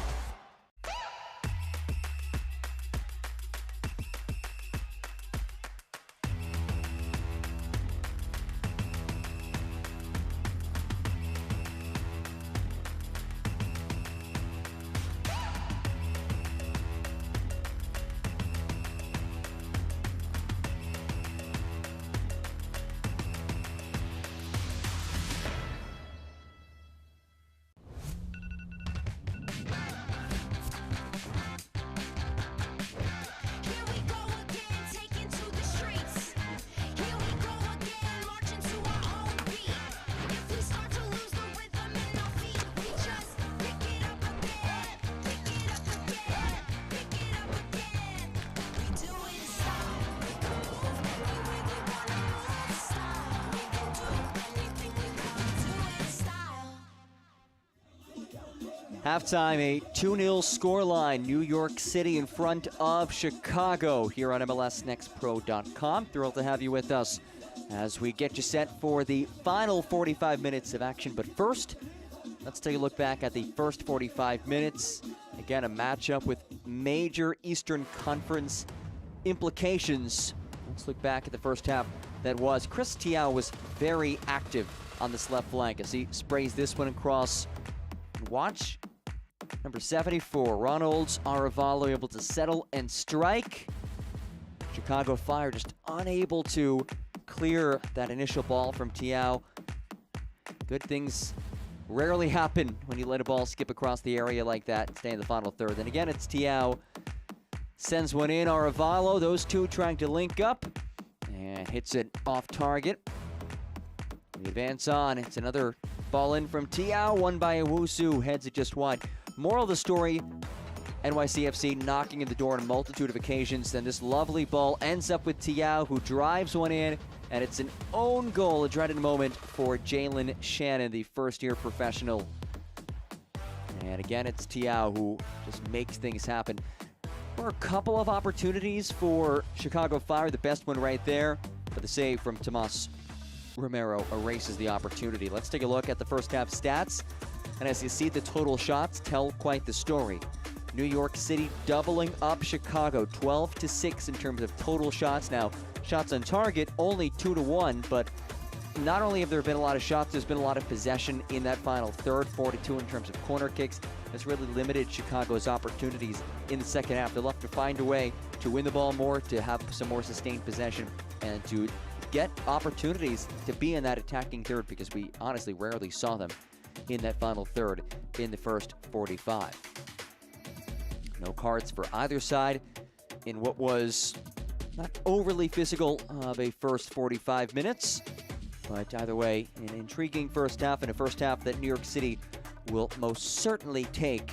Halftime, a 2-0 scoreline. New York City in front of Chicago here on MLSNextPro.com. Thrilled to have you with us as we get you set for the final 45 minutes of action. But first, let's take a look back at the first 45 minutes. Again, again, a matchup with major Eastern Conference implications. Let's look back at the first half that was. Chris Tiao was very active on this left flank as he sprays this one across. Watch number 74, Ronald Aravalo, able to settle and strike. Chicago Fire just unable to clear that initial ball from Tiao. Good things rarely happen when you let a ball skip across the area like that and stay in the final third. Then again, it's Tiao. Sends one in, Aravalo. Those two trying to link up. And hits it off target. We advance on. It's another ball in from Tiao. One by Owusu. Heads it just wide. Moral of the story, NYCFC knocking at the door on a multitude of occasions. Then this lovely ball ends up with Tiao, who drives one in. And it's an own goal, a dreaded moment for Jalen Shannon, the first-year professional. And again, it's Tiao who just makes things happen. There were a couple of opportunities for Chicago Fire, the best one right there, but the save from Tomas Romero erases the opportunity. Let's take a look at the first half stats. And as you see, the total shots tell quite the story. New York City doubling up Chicago, 12-6 in terms of total shots. Now, shots on target, only 2-1, but not only have there been a lot of shots, there's been a lot of possession in that final third, 4-2 in terms of corner kicks. It's really limited Chicago's opportunities in the second half. They'll have to find a way to win the ball more, to have some more sustained possession, and to get opportunities to be in that attacking third, because we honestly rarely saw them in that final third in the first 45. No cards for either side in what was not overly physical of a first 45 minutes. But either way, an intriguing first half, and a first half that New York City will most certainly take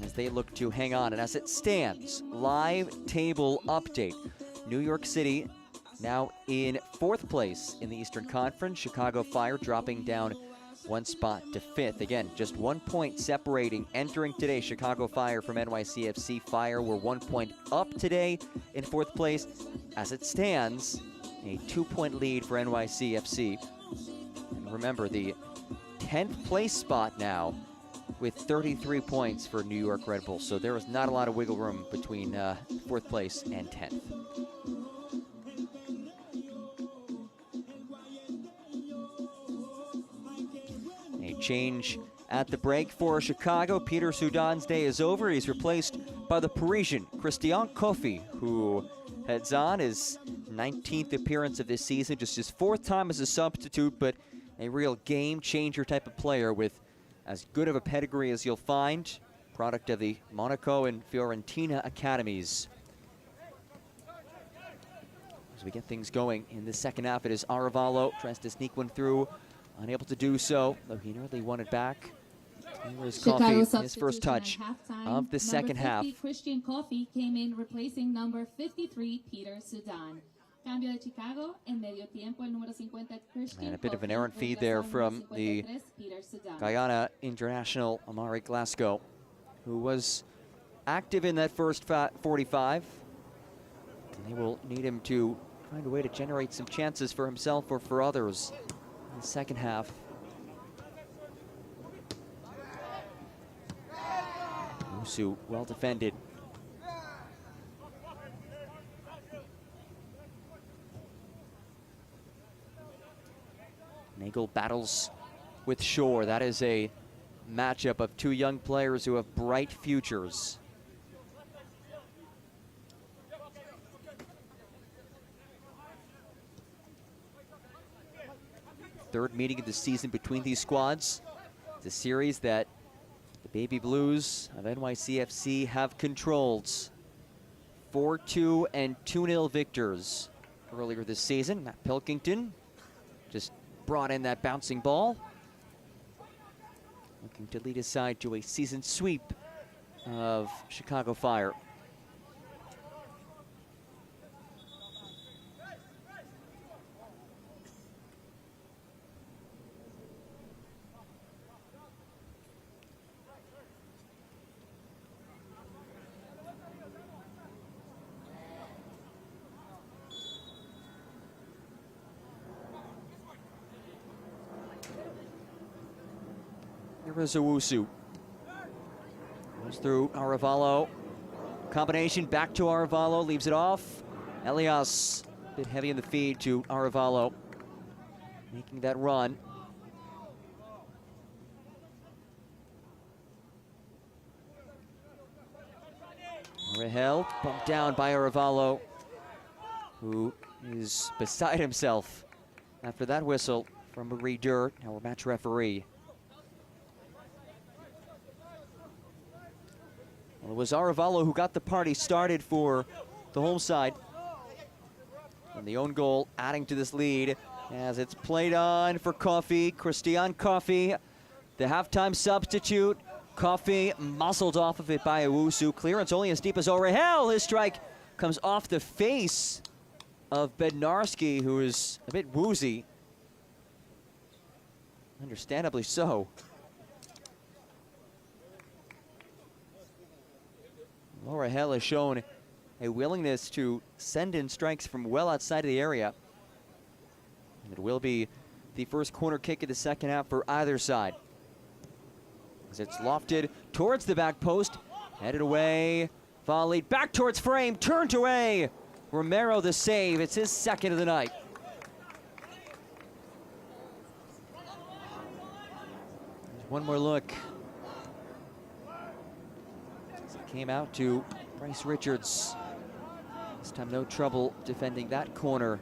as they look to hang on. And as it stands, live table update. New York City now in 4th place in the Eastern Conference. Chicago Fire dropping down one spot to 5th. Again, just 1 point separating entering today Chicago Fire from NYCFC. Fire were 1 point up today in 4th place. As it stands, a 2-point lead for NYCFC. And remember, the 10th place spot now with 33 points for New York Red Bulls. So there is not a lot of wiggle room between 4th place and 10th. Change at the break for Chicago. Peter Soudan's day is over. He's replaced by the Parisian Christian Kofi, who heads on his 19th appearance of this season, just his 4th time as a substitute, but a real game changer type of player with as good of a pedigree as you'll find, product of the Monaco and Fiorentina academies. As we get things going in the second half, it is Aravalo tries to sneak one through. Unable to do so, though he nearly won it back. Here's Coffey, his first touch of the second half. Christian Coffey came in replacing number 53, Peter Soudan. Cambio de Chicago en medio tiempo, el número 50, Christian. And a bit of an errant feed there from the Guyana international, Amari Glasgow, who was active in that first 45. And they will need him to find a way to generate some chances for himself or for others in the second half. Musu well defended. Nagel battles with Shore. That is a matchup of two young players who have bright futures. Third meeting of the season between these squads. It's a series that the Baby Blues of NYCFC have controlled. 4-2 and 2-0 victors earlier this season. Matt Pilkington just brought in that bouncing ball. Looking to lead his side to a season sweep of Chicago Fire. Here is Owusu. through Arevalo. Combination back to Arevalo, leaves it off. Elias, a bit heavy in the feed to Arevalo, making that run. Rahel bumped down by Arevalo, who is beside himself after that whistle from Marie Dirt, our match referee. Well, it was Arevalo who got the party started for the home side. And the own goal adding to this lead as it's played on for Coffey. Christian Coffey, the halftime substitute. Coffey muscled off of it by Owusu. Clearance only as deep as Orahel. His strike comes off the face of Bednarski, who is a bit woozy. Understandably so. Orahel has shown a willingness to send in strikes from well outside of the area. And it will be the first corner kick of the second half for either side. As it's lofted towards the back post, headed away, volleyed back towards frame, turned away. Romero the save, it's his second of the night. There's one more look. As it came out to Bryce Richards. This time no trouble defending that corner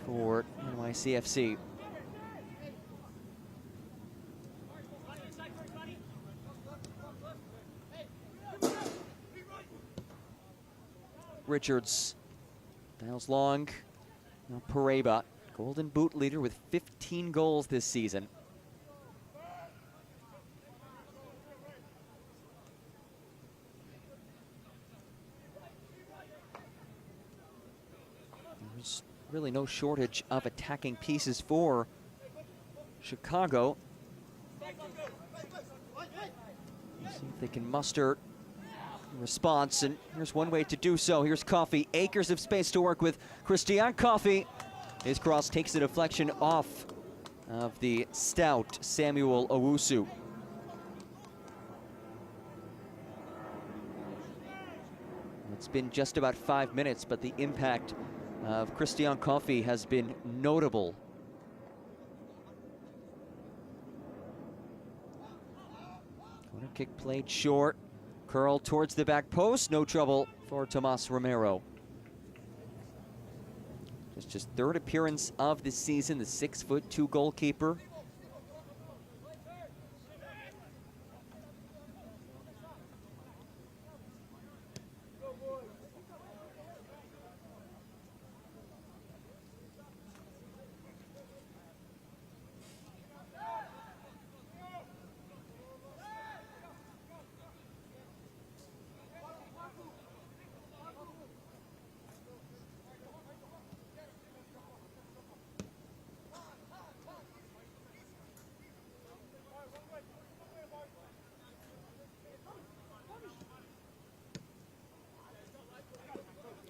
for NYCFC. Richards dials long. Now Pareba, Golden Boot leader with 15 goals this season. There's really no shortage of attacking pieces for Chicago. Let's see if they can muster response, and here's one way to do so. Here's Coffey, acres of space to work with. Christian Coffey, his cross takes the deflection off of the stout Samuel Owusu. It's been just about 5 minutes, but the impact of Christian Coffey has been notable. Corner kick played short. Curl towards the back post, no trouble for Tomas Romero. It's just third appearance of the season, the 6'2" goalkeeper.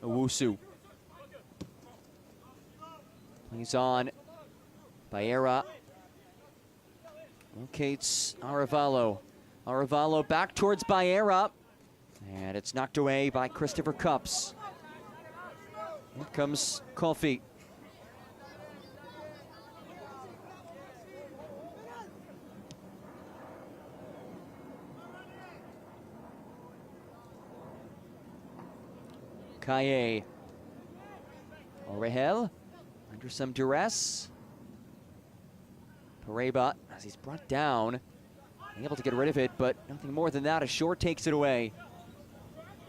Owusu. He's on. Baera. Locates Arevalo. Arevalo back towards Baera. And it's knocked away by Christopher Cups. Here comes Coffey. Kaye. Orahel under some duress. Pareba, as he's brought down, able to get rid of it, but nothing more than that. A short takes it away.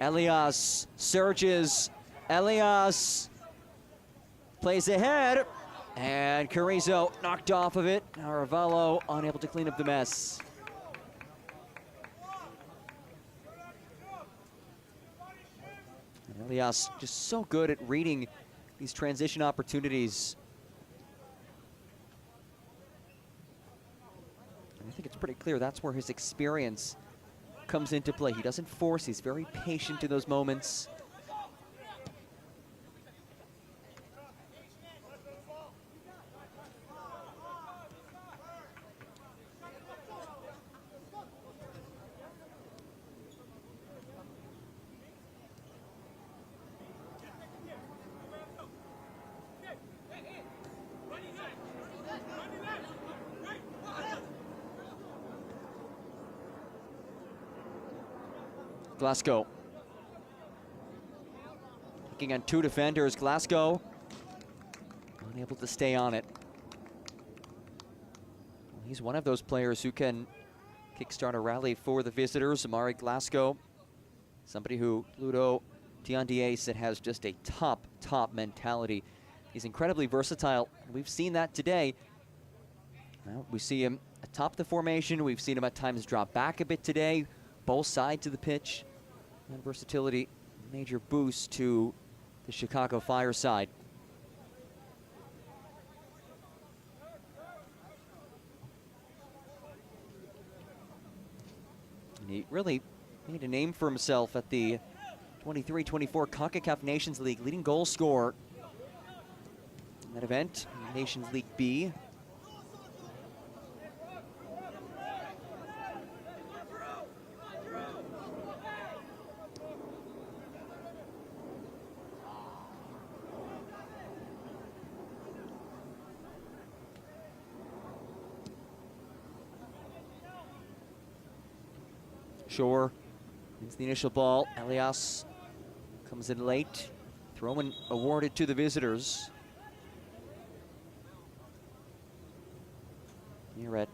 Elias surges. Elias plays ahead, and Carrizo knocked off of it. Arevalo unable to clean up the mess. Elias just so good at reading these transition opportunities. And I think it's pretty clear that's where his experience comes into play. He doesn't force, he's very patient in those moments. Glasgow. Taking on 2 defenders. Glasgow unable to stay on it. He's one of those players who can kickstart a rally for the visitors. Amari Glasgow, somebody who Ludo Tiandier said has just a top mentality. He's incredibly versatile. We've seen that today. Well, we see him atop the formation. We've seen him at times drop back a bit today, both sides of the pitch. And versatility, major boost to the Chicago Fire side. And he really made a name for himself at the 23-24 CONCACAF Nations League, leading goal scorer in that event, Nations League B. Shore wins the initial ball. Elias comes in late. Throw-in awarded to the visitors. Here at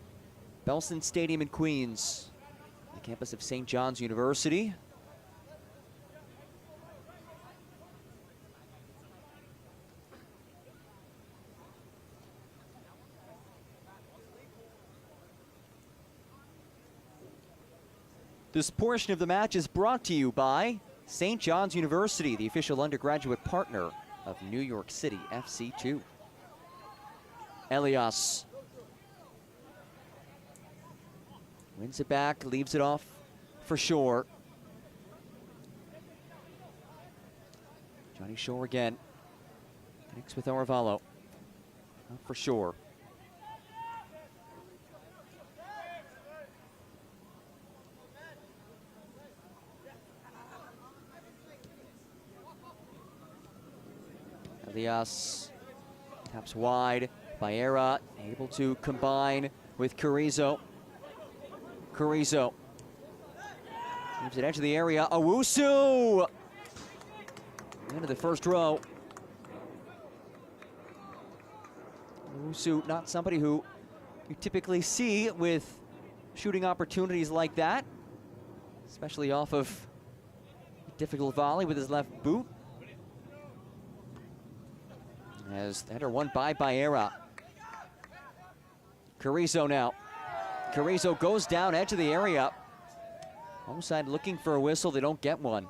Belson Stadium in Queens, the campus of St. John's University. This portion of the match is brought to you by St. John's University, the official undergraduate partner of New York City FC2. Elias wins it back, leaves it off for Shore. Johnny Shore again. Connects with Arevalo. Out for Shore. Elias taps wide. Baera able to combine with Carrizo. Carrizo moves it edge of the area. Owusu into the first row. Owusu, not somebody who you typically see with shooting opportunities like that, especially off of a difficult volley with his left boot. As the header won by Baera. Carrizo now. Carrizo goes down edge of the area. Home side looking for a whistle. They don't get one.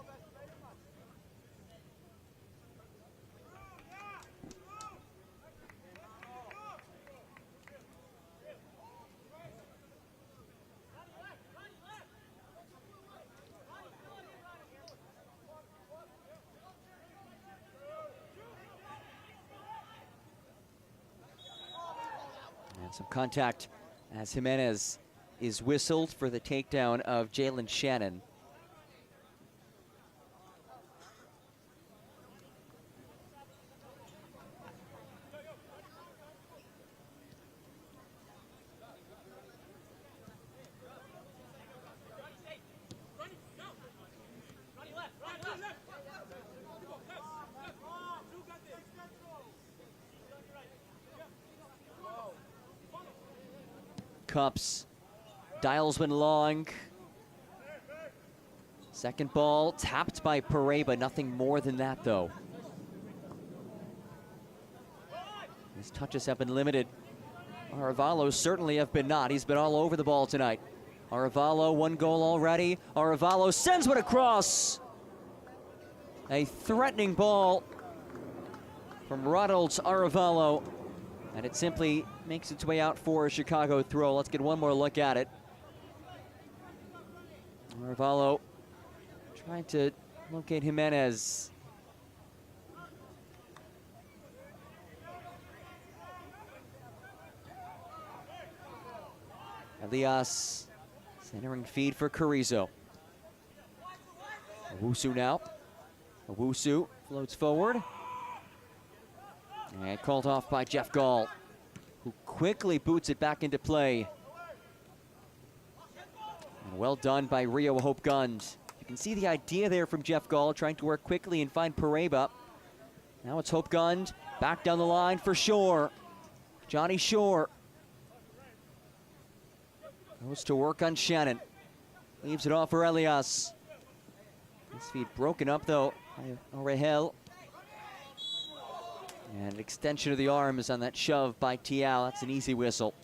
Some contact as Jimenez is whistled for the takedown of Jalen Shannon. Cups, dials went long. Second ball tapped by Pareba, nothing more than that though. His touches have been limited. Arevalo certainly have been not. He's been all over the ball tonight. Arevalo, 1 goal already. Arevalo sends one across. A threatening ball from Ronald Arevalo. And it simply makes its way out for a Chicago throw. Let's get one more look at it. Arevalo trying to locate Jimenez. Elias centering feed for Carrizo. Owusu now. Owusu floats forward. And called off by Jeff Gall, who quickly boots it back into play. And well done by Rio Hope Guns. You can see the idea there from Jeff Gall, trying to work quickly and find Pareba. Now it's Hope Gund, back down the line for Shore. Johnny Shore goes to work on Shannon. Leaves it off for Elias. His feet broken up though by Orehel. And an extension of the arms on that shove by Tial. That's an easy whistle.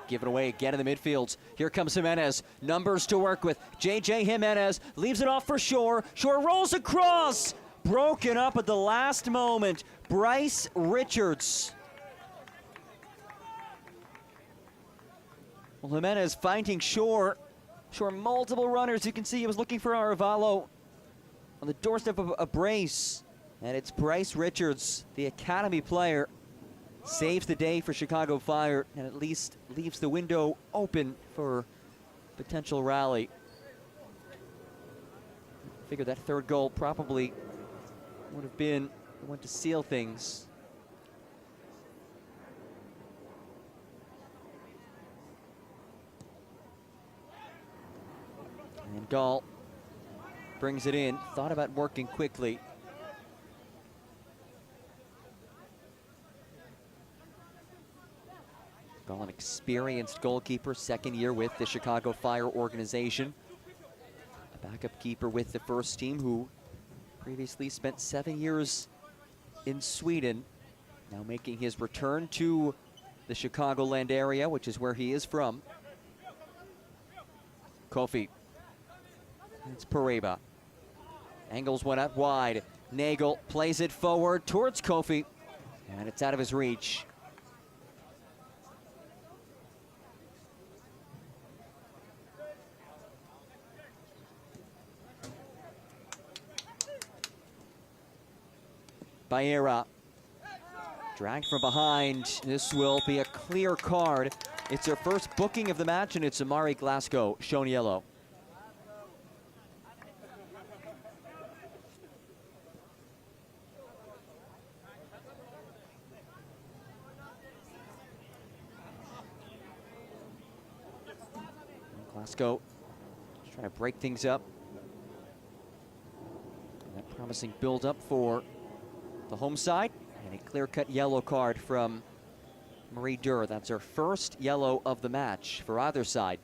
Given away again in the midfield. Here comes Jimenez. Numbers to work with. J.J. Jimenez leaves it off for Shore. Shore rolls across. Broken up at the last moment. Bryce Richards. Well, Jimenez finding Shore. Shore multiple runners. You can see he was looking for Arevalo on the doorstep of a brace. And it's Bryce Richards, the academy player, saves the day for Chicago Fire and at least leaves the window open for potential rally. Figure that third goal probably would have been the one to seal things. And Gall brings it in, thought about working quickly. Gall, an experienced goalkeeper, second year with the Chicago Fire organization. A backup keeper with the first team who previously spent 7 years in Sweden. Now making his return to the Chicagoland area, which is where he is from. Kofi. It's Pareba. Angles one out wide. Nagel plays it forward towards Kofi. And it's out of his reach. Baera, dragged from behind. This will be a clear card. It's their first booking of the match, and it's Amari Glasgow shown yellow. Glasgow trying to break things up. And that promising build-up for the home side, and a clear-cut yellow card from Marie Durr. That's her first yellow of the match for either side.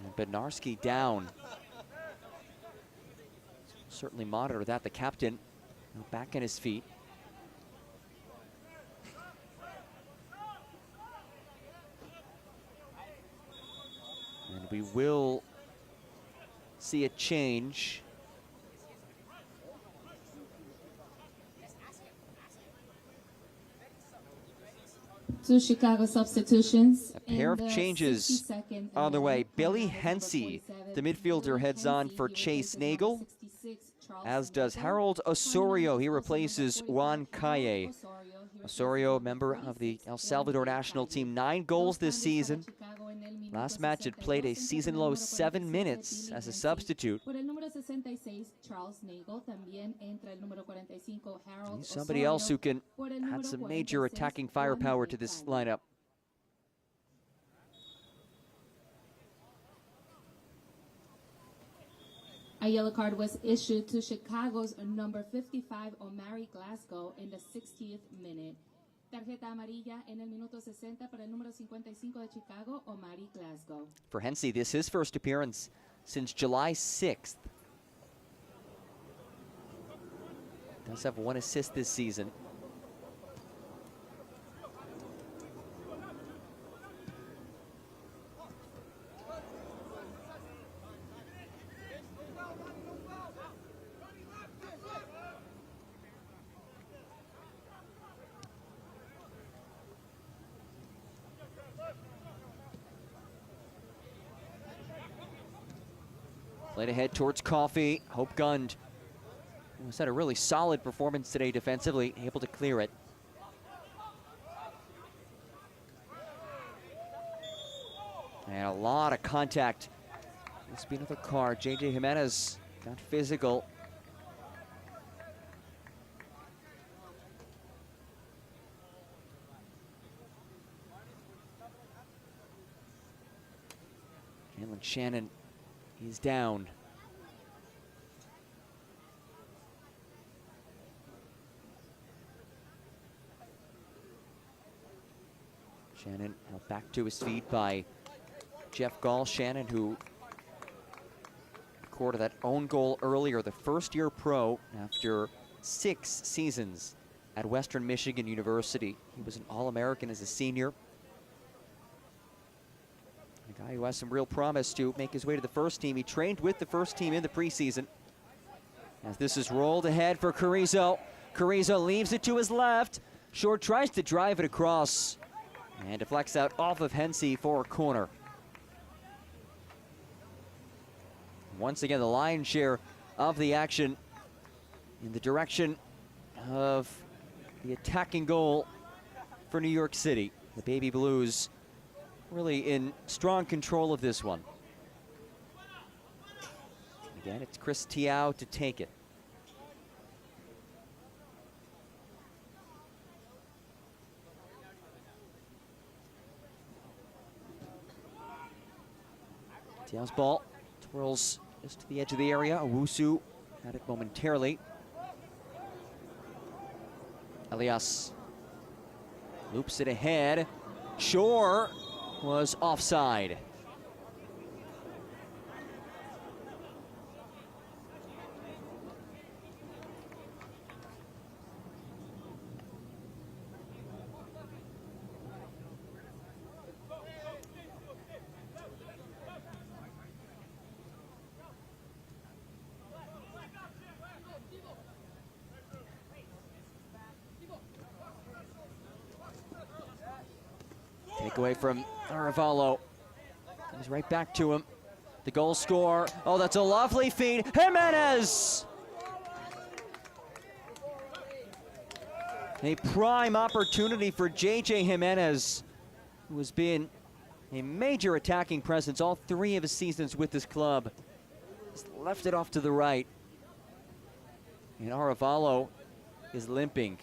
And Bednarski down. Certainly monitor that. The captain now back on his feet. And we will see a change. Two Chicago substitutions. A pair of changes on the way. Billy Hensey, the midfielder, heads on for Chase Nagel, as does Harold Osorio. He replaces Juan Calle. Osorio, member of the El Salvador national team, 9 goals this season. Last match had played a season-low 7 minutes as a substitute. He's somebody else who can add some major attacking firepower to this lineup. A yellow card was issued to Chicago's number 55, Omari Glasgow, in the 60th minute. Tarjeta amarilla en el minuto 60 para el número 55 de Chicago, Omari Glasgow. For Hensey, this is his first appearance since July 6th. Does have 1 assist this season. Played ahead towards Coffey. Hope Gund has had a really solid performance today defensively, able to clear it. And a lot of contact. This will be another card. J.J. Jimenez got physical. Jalen Shannon, he's down. Shannon held back to his feet by Jeff Gall. Shannon, who recorded that own goal earlier, the first-year pro after 6 seasons at Western Michigan University. He was an All-American as a senior. A guy who has some real promise to make his way to the first team. He trained with the first team in the preseason. As this is rolled ahead for Carrizo. Carrizo leaves it to his left. Short tries to drive it across and deflects out off of Hensey for a corner. Once again, the lion's share of the action in the direction of the attacking goal for New York City. The Baby Blues really in strong control of this one. Again, it's Chris Tiao to take it. Tiao's ball twirls just to the edge of the area. Owusu had it momentarily. Elias loops it ahead. Shore was offside. Takeaway from Arevalo. Comes right back to him. The goal scorer. Oh, that's a lovely feed. Jimenez! A prime opportunity for J.J. Jimenez, who has been a major attacking presence all 3 of his seasons with this club. He's left it off to the right. And Arevalo is limping.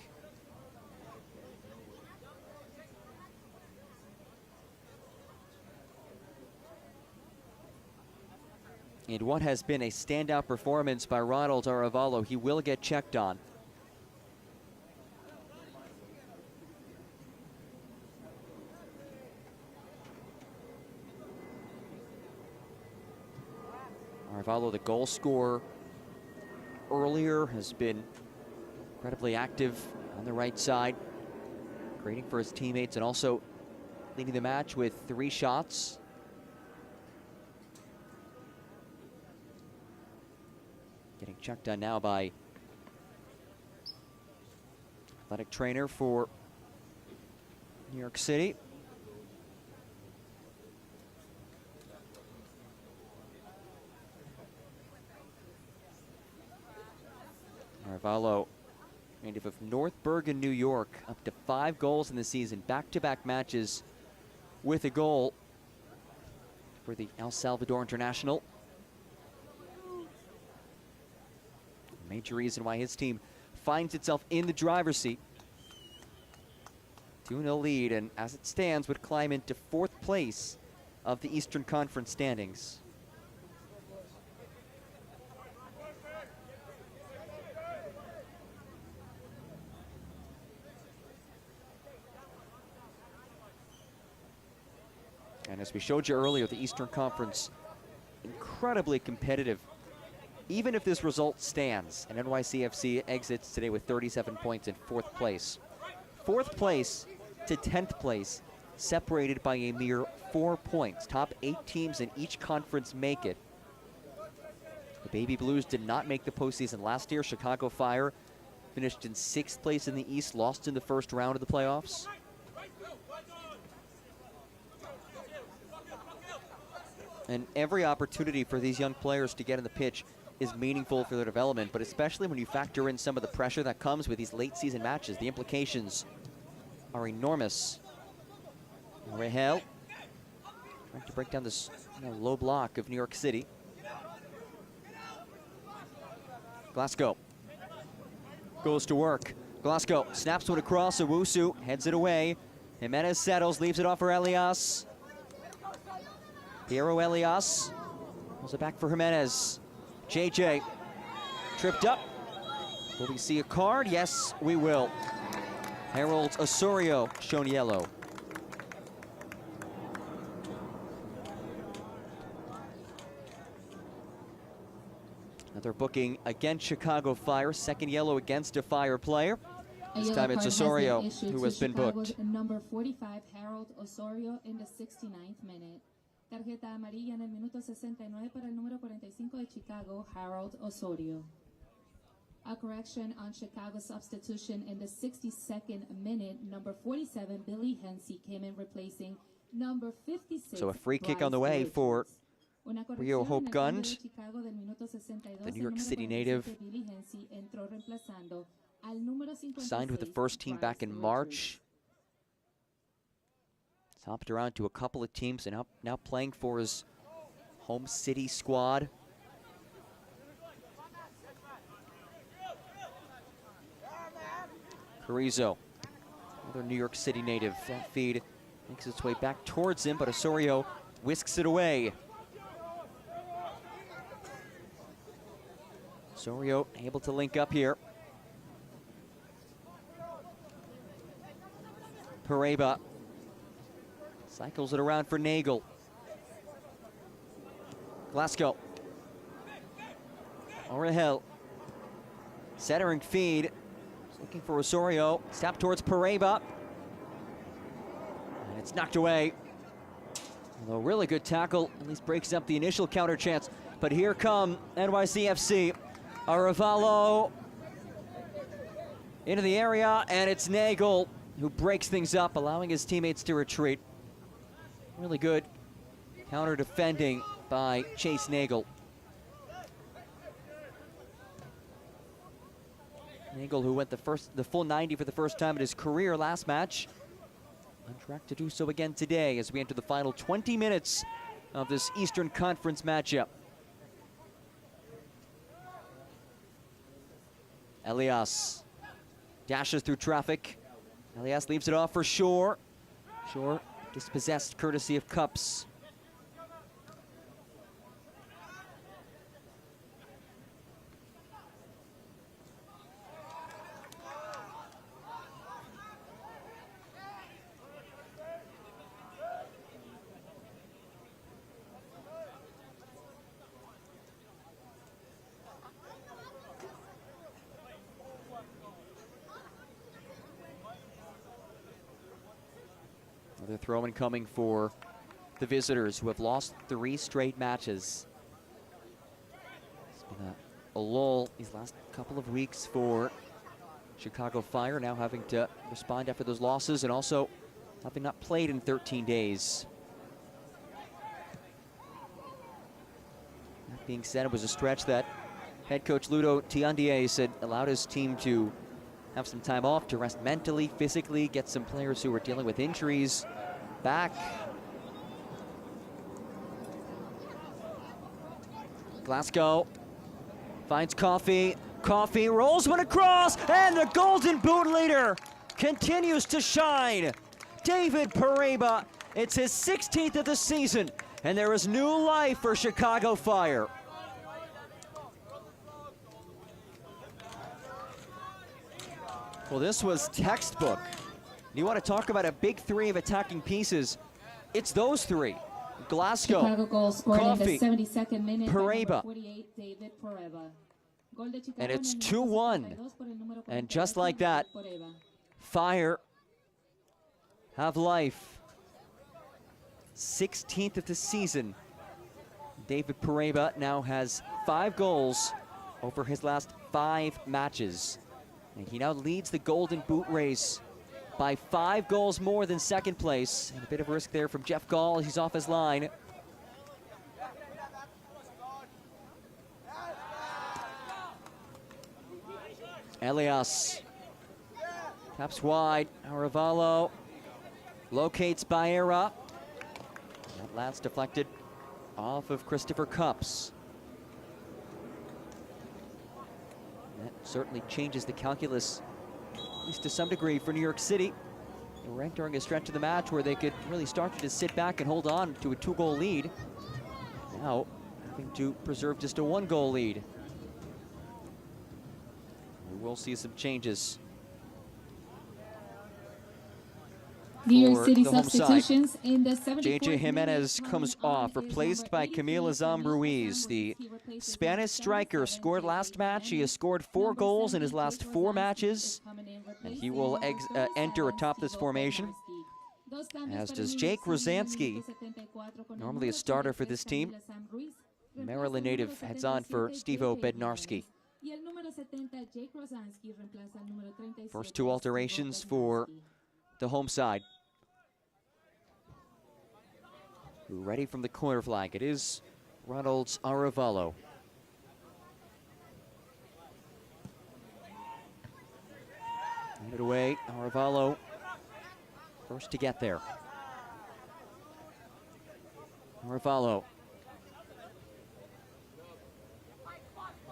And what has been a standout performance by Ronald Arevalo, he will get checked on. Arevalo, the goal scorer earlier, has been incredibly active on the right side, creating for his teammates and also leading the match with 3 shots. Getting checked on now by athletic trainer for New York City. Arevalo, native of North Bergen, New York, up to 5 goals in the season, back-to-back matches with a goal for the El Salvador International. Major reason why his team finds itself in the driver's seat. 2-0 lead, and as it stands, would climb into 4th place of the Eastern Conference standings. And as we showed you earlier, the Eastern Conference, incredibly competitive. Even if this result stands and NYCFC exits today with 37 points in 4th place. 4th place to 10th place, separated by a mere 4 points. Top 8 teams in each conference make it. The Baby Blues did not make the postseason last year. Chicago Fire finished in 6th place in the East, lost in the first round of the playoffs. And every opportunity for these young players to get on the pitch is meaningful for their development, but especially when you factor in some of the pressure that comes with these late season matches, the implications are enormous. Rahel trying to break down this low block of New York City. Glasgow goes to work. Glasgow snaps one across. Owusu heads it away. Jimenez settles, leaves it off for Elias. Piero Elias pulls it back for Jimenez. JJ tripped up. Will we see a card? Yes, we will. Harold Osorio shown yellow. Another booking against Chicago Fire. Second yellow against a Fire player. This time it's Osorio who has been booked. Number 45, Harold Osorio, in the 69th minute. Tarjeta amarilla en el minuto 69 para el número 45 de Chicago, Harold Osorio. A correction on Chicago's substitution in the 62nd minute. Number 47, Billy Hensey, came in replacing number 56. So a free kick on the way for Rio Hope Gund, the New York City native. Signed with the first team back in March. He's hopped around to a couple of teams and now playing for his home city squad. Carrizo, another New York City native. That feed makes its way back towards him, but Osorio whisks it away. Osorio able to link up here. Pareba cycles it around for Nagel. Glasgow. Orahel. Centering feed. Looking for Osorio. Step towards Pareba. And it's knocked away. Although really good tackle. At least breaks up the initial counter chance. But here come NYCFC. Arevalo into the area, and it's Nagel who breaks things up, allowing his teammates to retreat. Really good counter defending by Chase Nagel. Nagel, who went the full 90 for the first time in his career last match, on track to do so again today as we enter the final 20 minutes of this Eastern Conference matchup. Elias dashes through traffic. Elias leaves it off for Shore. Shore dispossessed courtesy of Cups. Another throw-in coming for the visitors, who have lost 3 straight matches. It's been a lull these last couple of weeks for Chicago Fire, now having to respond after those losses and also having not played in 13 days. That being said, it was a stretch that head coach Ludo Tiandier said allowed his team to have some time off to rest mentally, physically, get some players who were dealing with injuries back. Glasgow finds Coffey. Coffey rolls one across, and the Golden Boot leader continues to shine. David Pareba, it's his 16th of the season, and there is new life for Chicago Fire. Well, this was textbook. You want to talk about a big 3 of attacking pieces, it's those 3. Glasgow, Chicago goal scored Coffey, in the 72nd minute. Pareba. 48, David Pareba. Gol de Chicago And it's en el minuto 2-1. 62 por el número And just like that, Pareba. Fire have life. 16th of the season. David Pareba now has 5 goals over his last 5 matches. And he now leads the Golden Boot race by 5 goals more than second place. And a bit of risk there from Jeff Gall. He's off his line. Elias taps wide. Arevalo locates Baera. That last deflected off of Christopher Cups. That certainly changes the calculus, at least to some degree, for New York City. They were entering a stretch of the match where they could really start to just sit back and hold on to a 2-goal lead. Now, having to preserve just a 1-goal lead. We will see some changes. New York For City the home substitutions in the 74th JJ Jimenez minute. comes Coming on off, is replaced number by 83, Camille Azam-Ruiz. The He replaces Spanish number striker 77, scored JJ last match. He has Jimenez. scored 4 Number goals in his 70, last Jake 4 Rosánski matches, is coming in, and he replacing will number enter 37, atop this Steve formation, Bednarski. Dos cambios as para does New Jake York City en el Rosánski, minuto 74 con el normally a número starter for 83, this team. Camille Azam-Ruiz. Reemplaza Maryland el native número heads on for 77, Steve JJ Bednarski. Jimenez. Y el número 70, Jake Rosánski, reemplaza el número 37, First 2 Steve alterations for Bednarski. the home side. Ready from the corner flag. It is Ronald Arevalo. Hand it away. Arevalo first to get there. Arevalo.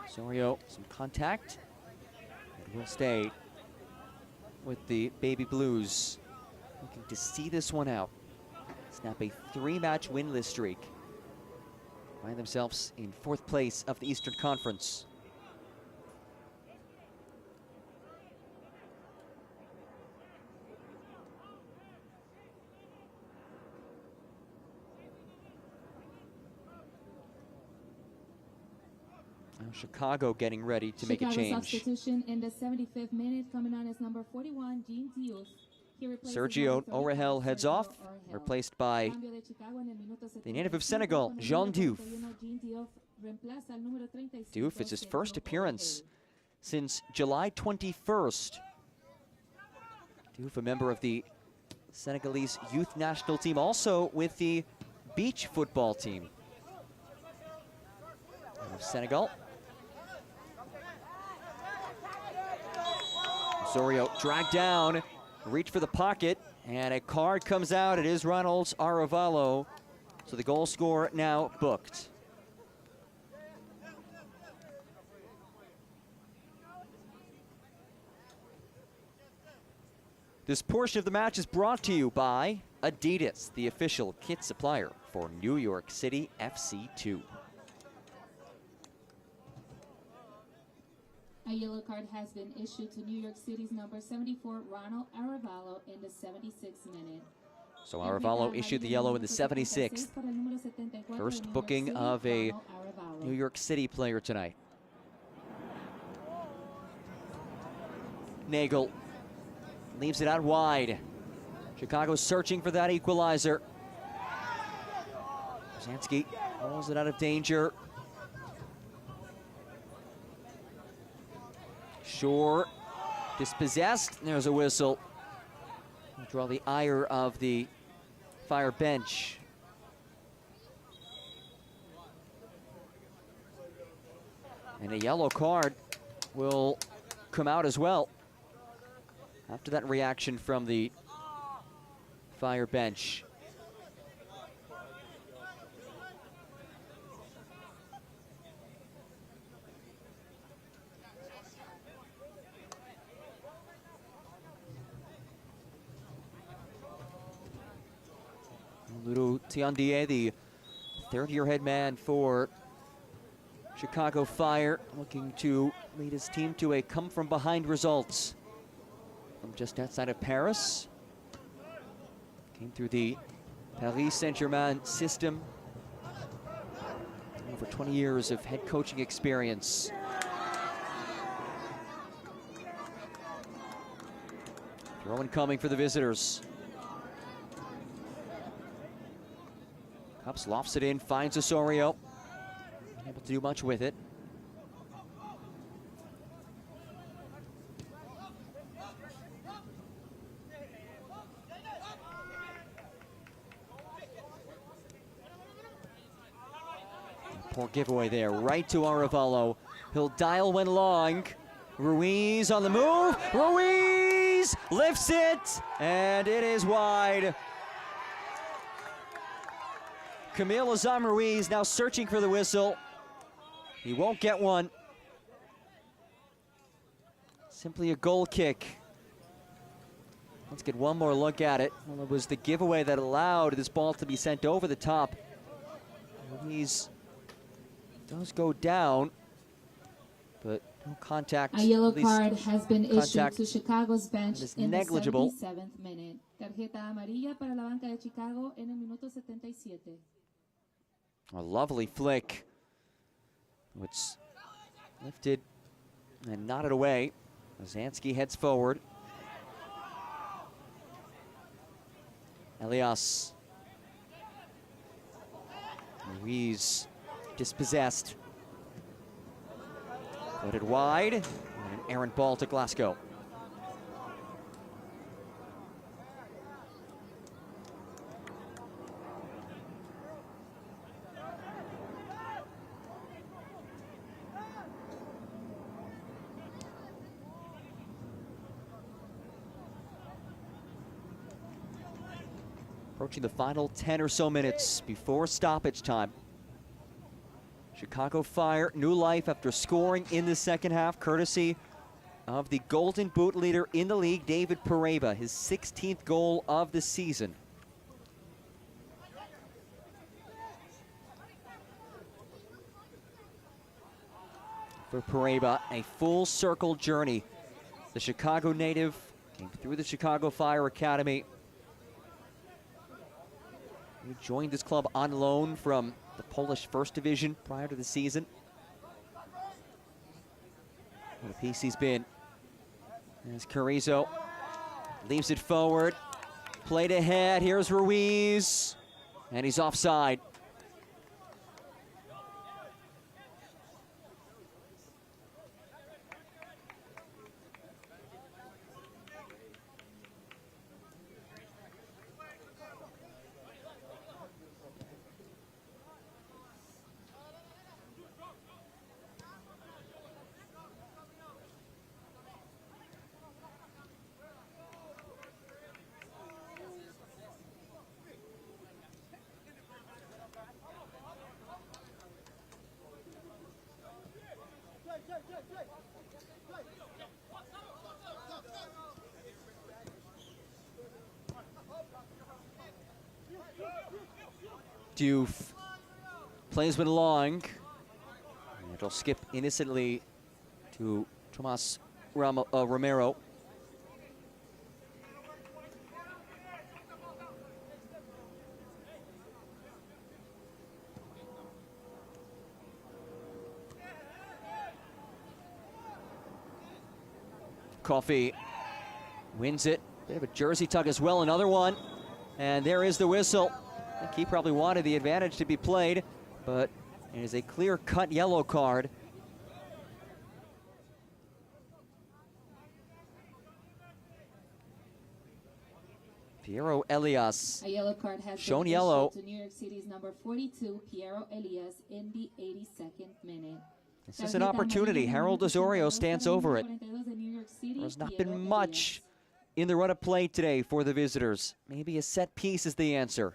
Osorio, some contact. It will stay with the Baby Blues. Looking to see this one out. Snap a 3-match winless streak. Find themselves in 4th place of the Eastern Conference. Now Chicago getting ready to make a Chicago change. Substitution in the 75th minute. Coming on is number 41, Jean Diouf. Sergio Orahel heads off, replaced by the native of Senegal, Jean Diouf. Diouf is his first appearance since July 21st. Diouf, a member of the Senegalese youth national team, also with the beach football team of Senegal. Osorio dragged down. Reach for the pocket, and a card comes out. It is Ronald Arevalo. So the goal scorer now booked. This portion of the match is brought to you by Adidas, the official kit supplier for New York City FC 2. A yellow card has been issued to New York City's number 74, Ronald Arevalo, in the 76th minute. So Arevalo issued the yellow in the 76th. First booking of a New York City player tonight. Nagel leaves it out wide. Chicago searching for that equalizer. Rosánski pulls it out of danger. Shore dispossessed. There's a whistle. Draw the ire of the Fire bench. And a yellow card will come out as well after that reaction from the Fire bench. Ludo Tiandie, the third-year head man for Chicago Fire, looking to lead his team to a come-from-behind result from just outside of Paris. Came through the Paris Saint-Germain system. Over 20 years of head coaching experience. Throw-in coming for the visitors. Cups lofts it in, finds Osorio. Unable to do much with it. Poor giveaway there, right to Arevalo. He'll dial when long. Ruiz on the move. Ruiz lifts it, and it is wide. Camille Azam Ruiz now searching for the whistle. He won't get one. Simply a goal kick. Let's get one more look at it. Well, it was the giveaway that allowed this ball to be sent over the top. Ruiz does go down, but no contact. A yellow card has been issued to Chicago's bench in negligible. the 77th minute. Tarjeta amarilla para la banca de Chicago en el minuto 77. A lovely flick, which lifted and nodded away. Zansky heads forward. Elias. Ruiz dispossessed. Put it wide, and an errant ball to Glasgow. Approaching the final 10 or so minutes before stoppage time. Chicago Fire, new life after scoring in the second half, courtesy of the Golden Boot leader in the league, David Pareba, his 16th goal of the season. For Pareba, a full circle journey. The Chicago native came through the Chicago Fire Academy. He joined this club on loan from the Polish First Division prior to the season. What a piece he's been. As Carrizo leaves it forward. Played ahead. Here's Ruiz. And he's offside. Diouf plays one along. It'll skip innocently to Tomas Romero. Coffey wins it. Bit of a jersey tug as well, another one. And there is the whistle. I think he probably wanted the advantage to be played, but it is a clear-cut yellow card. Piero Elias. A yellow card has shown been yellow. issued to New York City's number 42, Piero Elias, in the 82nd minute. This is an opportunity. Harold Osorio stands over it. There's not been much in the run of play today for the visitors. Maybe a set piece is the answer.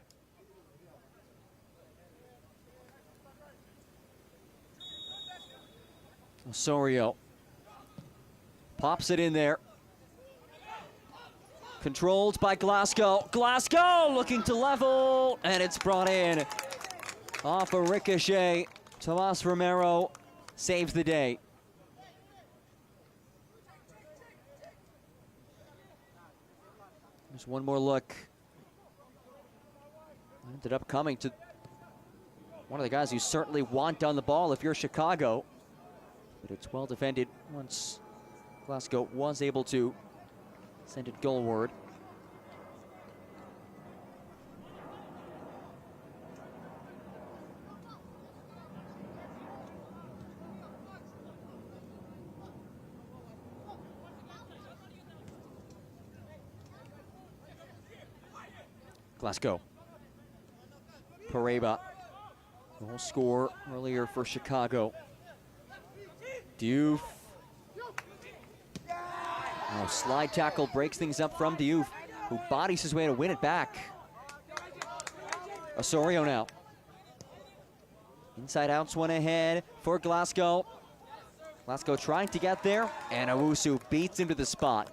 Osorio pops it in there. Controlled by Glasgow. Glasgow looking to level, and it's brought in. Off a ricochet, Tomas Romero saves the day. There's one more look. Ended up coming to one of the guys you certainly want on the ball if you're Chicago. But it's well defended once Glasgow was able to send it goalward. Glasgow. Pareba. Goal score earlier for Chicago. Diouf Oh, slide tackle breaks things up from Diouf, who bodies his way to win it back. Osorio now. Inside outs one ahead for Glasgow. Glasgow trying to get there, and Owusu beats him to the spot.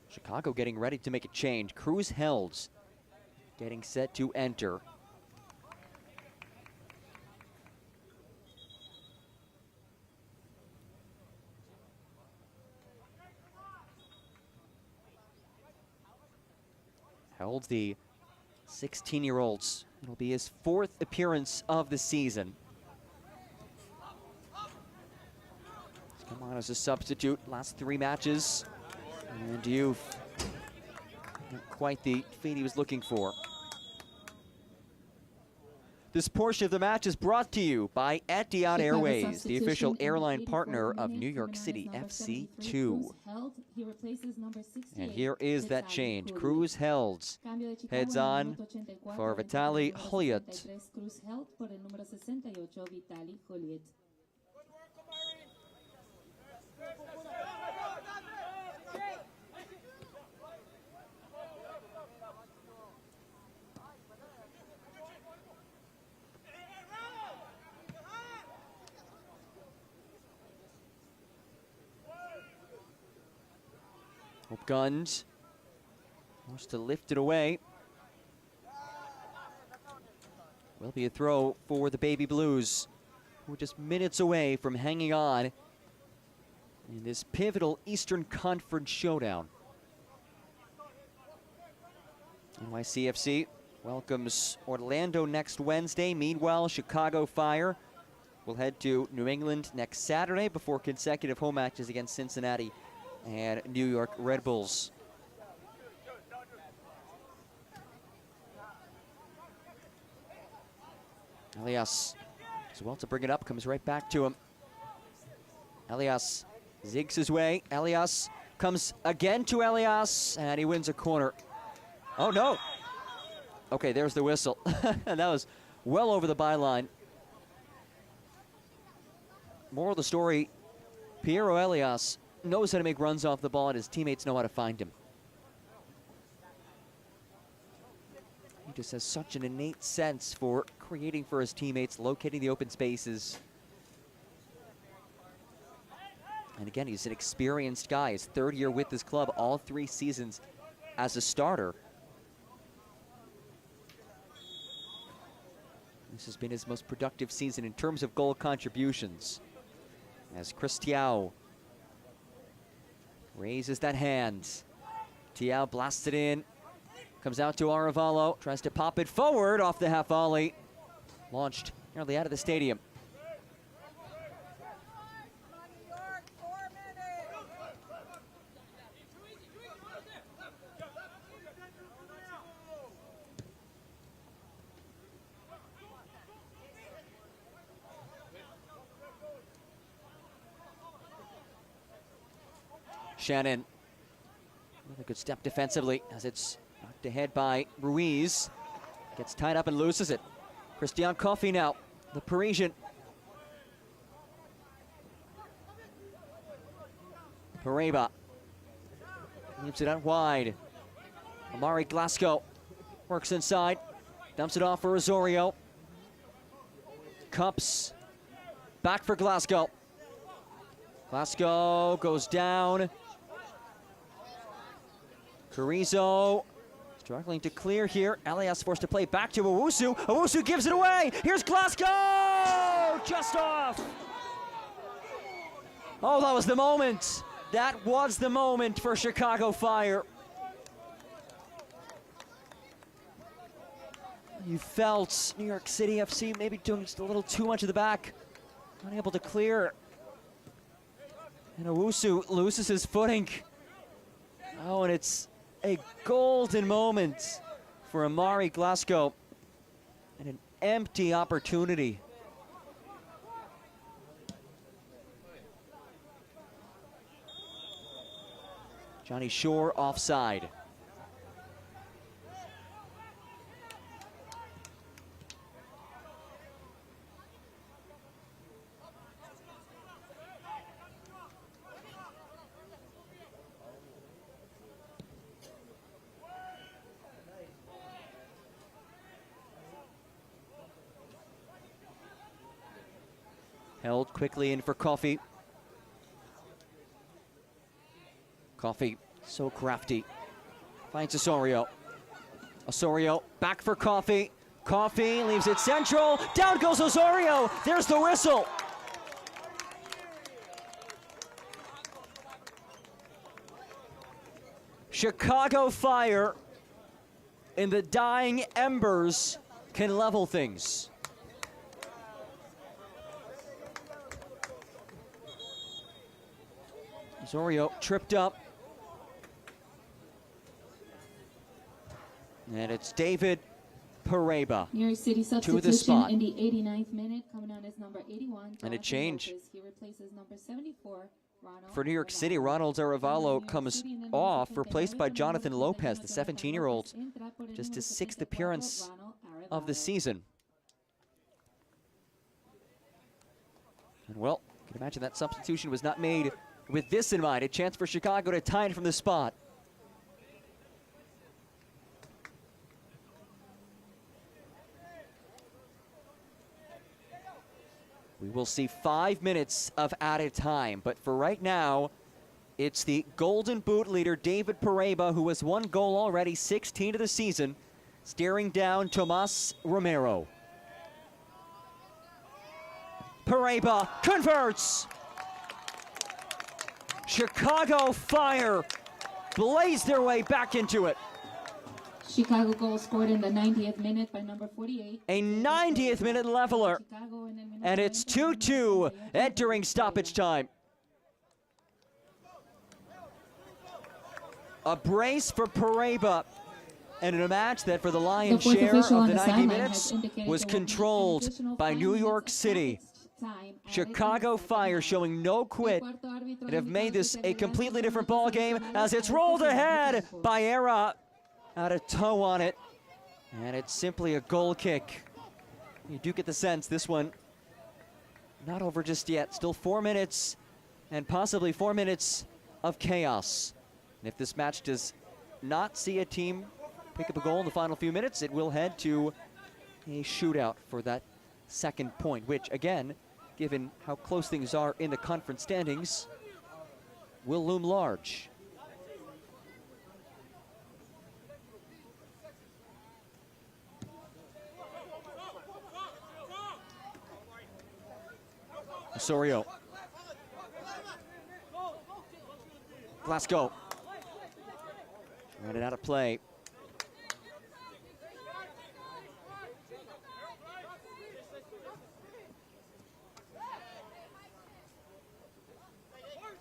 Chicago getting ready to make a change. Cruz Helds getting set to enter. Helds, the 16-year-olds. It'll be his 4th appearance of the season. He's come on as a substitute last 3 matches. And Diouf, not quite the feat he was looking for. This portion of the match is brought to you by Etihad Airways, the official airline partner of New York City FC 2. And here is that change. Cruz Helds heads on for Vitaly Hulyat. Hope Guns wants to lift it away. Will be a throw for the Baby Blues, who are just minutes away from hanging on in this pivotal Eastern Conference showdown. NYCFC welcomes Orlando next Wednesday. Meanwhile, Chicago Fire will head to New England next Saturday before consecutive home matches against Cincinnati and New York Red Bulls. Elias as well to bring it up, comes right back to him. Elias zigs his way. Elias comes again to Elias, and he wins a corner. Oh no! Okay, there's the whistle. And that was well over the byline. Moral of the story, Piero Elias knows how to make runs off the ball, and his teammates know how to find him. He just has such an innate sense for creating for his teammates, locating the open spaces. And again, he's an experienced guy. His 3rd year with this club, all 3 seasons as a starter. This has been his most productive season in terms of goal contributions. As Cristiao raises that hand. Tiao blasts it in. Comes out to Arevalo. Tries to pop it forward off the half volley. Launched nearly out of the stadium. Shannon, another good step defensively as it's knocked ahead by Ruiz. Gets tied up and loses it. Christian Coffey now, the Parisian. Pareba leaves it out wide. Amari Glasgow works inside, dumps it off for Osorio. Cups back for Glasgow. Glasgow goes down. Carrizo struggling to clear here. Elias forced to play back to Owusu. Owusu gives it away. Here's Glasgow! Just off. Oh, that was the moment. That was the moment for Chicago Fire. You felt New York City FC maybe doing just a little too much of the back. Unable to clear. And Owusu loses his footing. Oh, and it's a golden moment for Amari Glasgow. And an empty opportunity. Johnny Shore offside. Held quickly in for Coffey. Coffey, so crafty. Finds Osorio. Osorio, back for Coffey. Coffey leaves it central. Down goes Osorio. There's the whistle. Chicago Fire in the dying embers can level things. Osorio tripped up. And it's David Pareba New York City to the spot. in the 89th minute, coming on as number 81. And a change. Lopez. He replaces number 74, Ronald For New York City, Ronald Arevalo comes off, replaced by Jonathan Lopez, the 17-year-old. Just his 6th appearance of the season. And well, you can imagine that substitution was not made with this in mind. A chance for Chicago to tie it from the spot. We will see 5 minutes of added time, but for right now, it's the Golden Boot leader, David Pareba, who has 1 goal already, 16 of the season, staring down Tomas Romero. Pareba converts! Chicago Fire blaze their way back into it. Chicago goal scored in the 90th minute by number 48. A 90th minute leveler. And it's 2-2 entering stoppage time. A brace for Pareba. And in a match that for the lion's share of the 90 minutes was controlled by New York City. Chicago Fire showing no quit and have made this a completely different ball game as it's rolled ahead by Era. Out of toe on it, and it's simply a goal kick. You do get the sense this one not over just yet. Still 4 minutes and possibly 4 minutes of chaos. And if this match does not see a team pick up a goal in the final few minutes, it will head to a shootout for that second point, which again, given how close things are in the conference standings, will loom large. Osorio. Glasgow. Ran it out of play.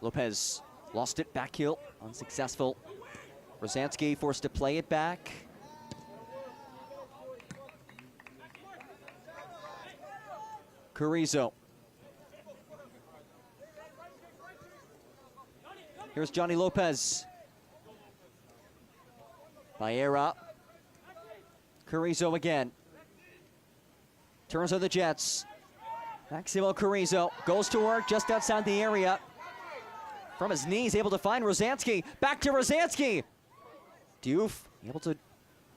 Lopez lost it, back heel, unsuccessful. Rosansky forced to play it back. Carrizo. Here's Johnny Lopez. Baera. Carrizo again. Turns on the Jets. Maximo Carrizo goes to work just outside the area. From his knees, able to find Rosansky. Back to Rosansky. Diouf able to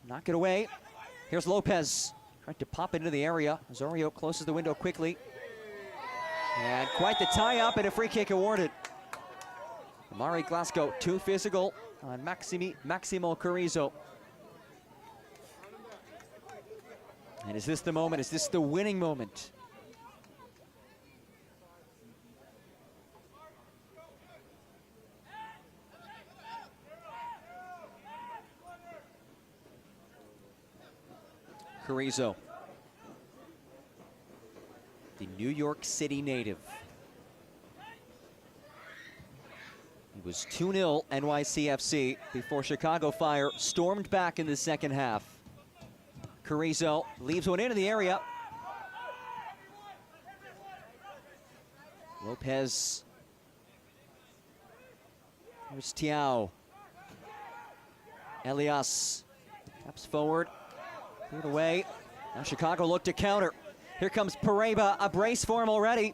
knock it away. Here's Lopez. Trying to pop into the area. Osorio closes the window quickly. And quite the tie-up and a free kick awarded. Amari Glasgow, too physical on Maximo Carrizo. And is this the moment? Is this the winning moment? Carrizo, the New York City native. It was 2-0 NYCFC before Chicago Fire stormed back in the second half. Carrizo leaves one into the area, Lopez. Here's Tiao. Elias taps forward, cleared away. Now Chicago look to counter. Here comes Pareba, a brace for him already.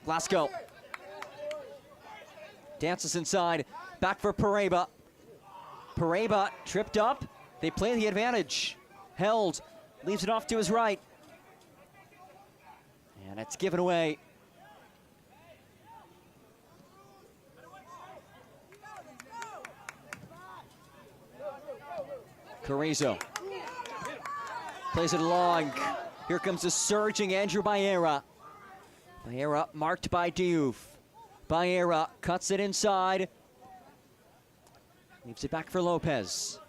Glasgow dances inside, back for Pareba. Pareba tripped up, they play the advantage. Held, leaves it off to his right. And it's given away. Carrizo plays it long. Here comes the surging Andrew Baera. Baera marked by Diouf. Baera cuts it inside. Leaves it back for Lopez.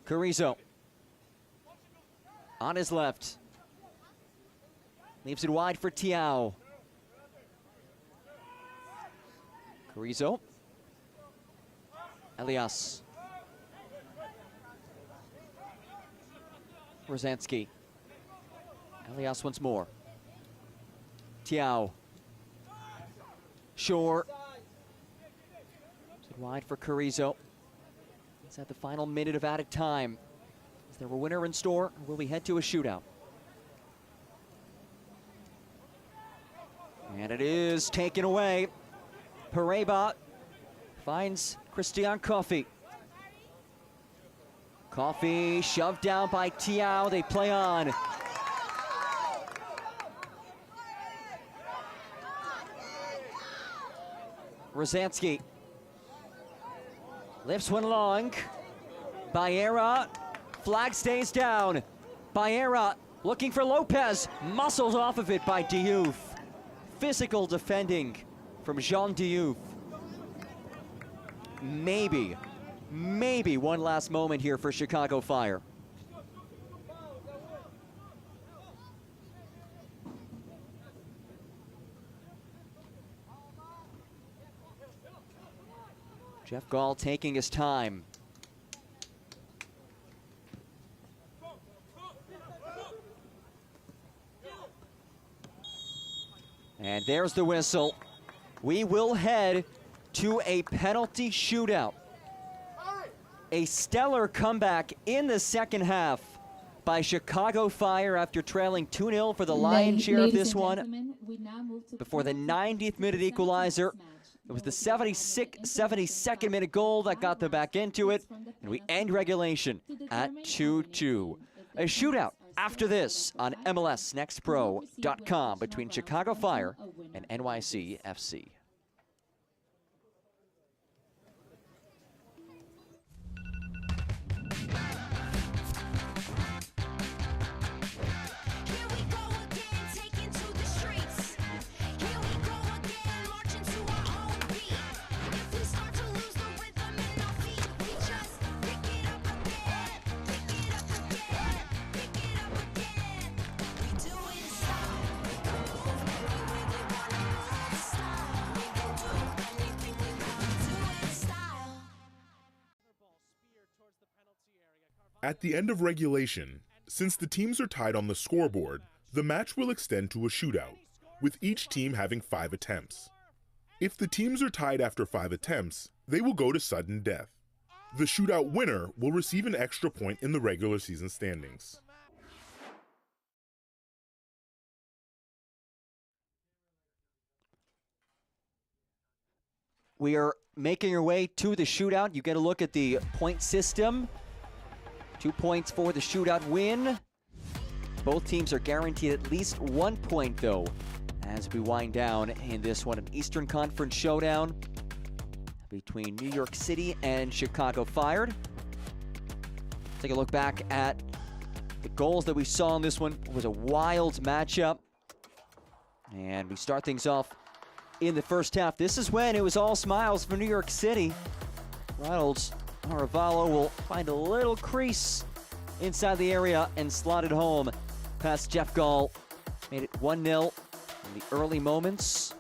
Carrizo on his left. Leaves it wide for Tiao. Carrizo. Elias. Rosansky. Elias once more. Tiao. Shore. Wide for Carrizo. It's at the final minute of added time. Is there a winner in store, or will we head to a shootout? And it is taken away. Pareba finds Christian Coffey. Coffey shoved down by Tiao. They play on. Rosansky lifts one long. Baera, flag stays down. Baera looking for Lopez, muscled off of it by Diouf. Physical defending from Jean Diouf. Maybe one last moment here for Chicago Fire. Jeff Gall taking his time. And there's the whistle. We will head to a penalty shootout. A stellar comeback in the second half by Chicago Fire after trailing 2-0 for the lion's share of this one. Before the 90th minute equalizer, it was the 72nd minute goal that got them back into it, and we end regulation at 2-2. A shootout after this on MLSNextPro.com between Chicago Fire and NYCFC. At the end of regulation, since the teams are tied on the scoreboard, the match will extend to a shootout, with each team having 5 attempts. If the teams are tied after 5 attempts, they will go to sudden death. The shootout winner will receive an extra point in the regular season standings. We are making our way to the shootout. You get a look at the point system. 2 points for the shootout win. Both teams are guaranteed at least 1 point, though, as we wind down in this one, an Eastern Conference showdown between New York City and Chicago Fire. Take a look back at the goals that we saw in this one. It was a wild matchup. And we start things off in the first half. This is when it was all smiles for New York City. Reynolds Aravallo will find a little crease inside the area and slot it home past Jeff Gall. Made it 1-0 in the early moments.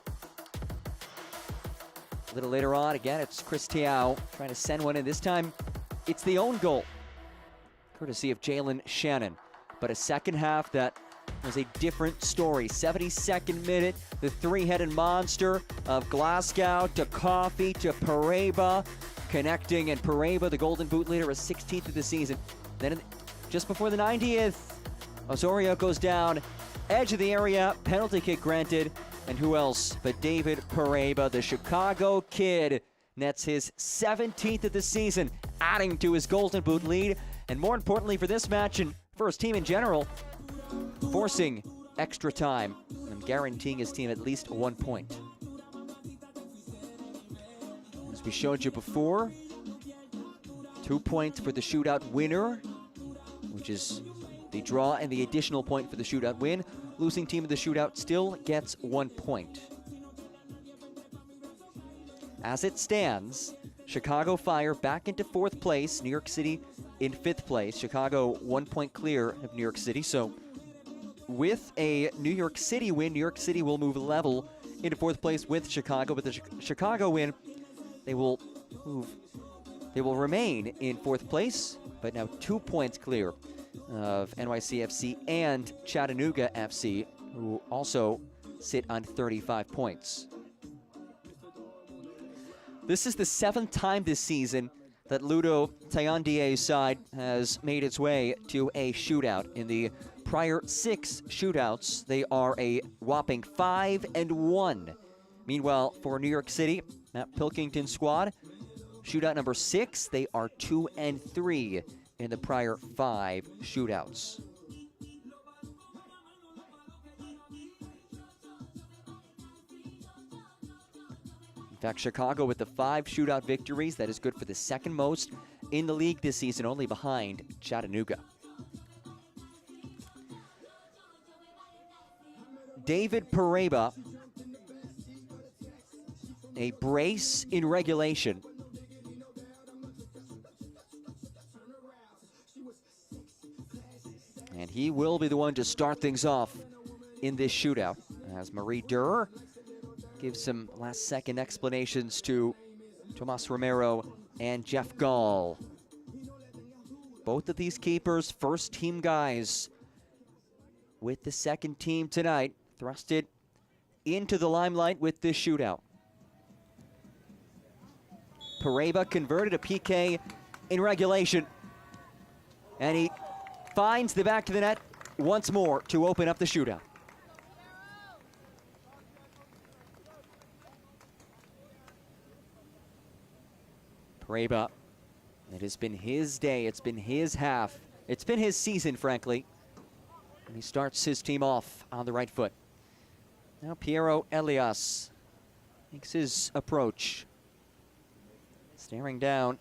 A little later on, again, it's Chris Tiao trying to send one in. This time, it's the own goal, courtesy of Jalen Shannon. but a second half that was a different story. 72nd minute, the three-headed monster of Glasgow to Coffey to Pareba, connecting, and Pareba, the Golden Boot leader, is 16th of the season. Then just before the 90th, Osorio goes down, edge of the area, penalty kick granted, and who else but David Pareba, the Chicago kid, nets his 17th of the season, adding to his Golden Boot lead, and more importantly for this match and for his team in general, forcing extra time and guaranteeing his team at least 1 point. As we showed you before, 2 points for the shootout winner, which is the draw and the additional point for the shootout win. Losing team of the shootout still gets 1 point. As it stands, Chicago Fire back into 4th place, New York City in 5th place. Chicago 1 point clear of New York City, so with a New York City win, New York City will move level into 4th place with Chicago. With the Chicago win, they will remain in 4th place, but now 2 points clear of NYCFC and Chattanooga FC, who also sit on 35 points. This is the 7th time this season that Ludo Tayandie's side has made its way to a shootout. In the prior 6 shootouts, they are a whopping 5-1. Meanwhile, for New York City, Matt Pilkington's squad, shootout number 6, they are 2-3 in the prior 5 shootouts. In fact, Chicago with the 5 shootout victories, that is good for the 2nd most in the league this season, only behind Chattanooga. David Pareba, a brace in regulation. And he will be the one to start things off in this shootout, as Marie Durr gives some last-second explanations to Tomas Romero and Jeff Gall. Both of these keepers, first-team guys with the second team tonight, thrusted into the limelight with this shootout. Pareba converted a PK in regulation, and he finds the back of the net once more to open up the shootout. Pareba, it has been his day, it's been his half, it's been his season, frankly. And he starts his team off on the right foot. Now Piero Elias makes his approach. Staring down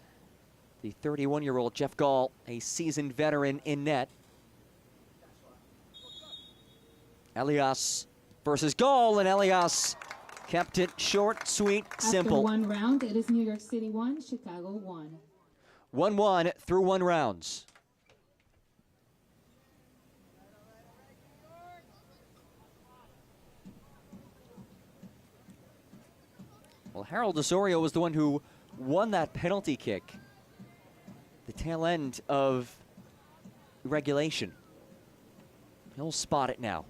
the 31-year-old Jeff Gall, a seasoned veteran in net. Elias versus Gall, and Elias kept it short, sweet, simple. After 1 round, it is New York City 1, Chicago 1. 1-1 through 1 rounds. Well, Harold Osorio was the one who won that penalty kick. The tail end of regulation. He'll spot it now.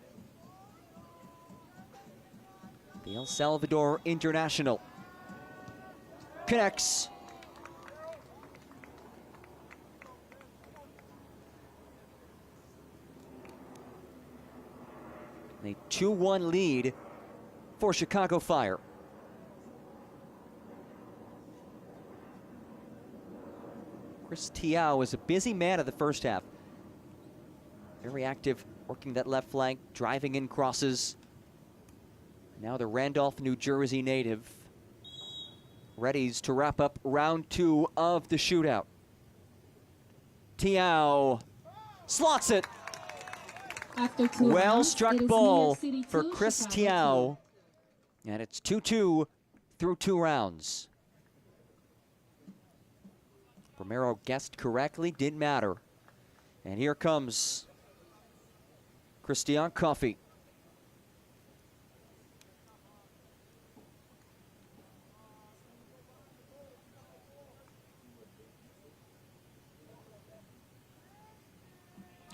The El Salvador international connects. A 2-1 lead for Chicago Fire. Chris Tiao was a busy man of the first half. Very active, working that left flank, driving in crosses. Now the Randolph, New Jersey native readies to wrap up round 2 of the shootout. Tiao slots it. After 2 Well rounds, struck it is ball New York City for 2, Chris Chicago Tiao. And it's 2-2 through 2 rounds. Romero guessed correctly, didn't matter. And here comes Christian Coffey.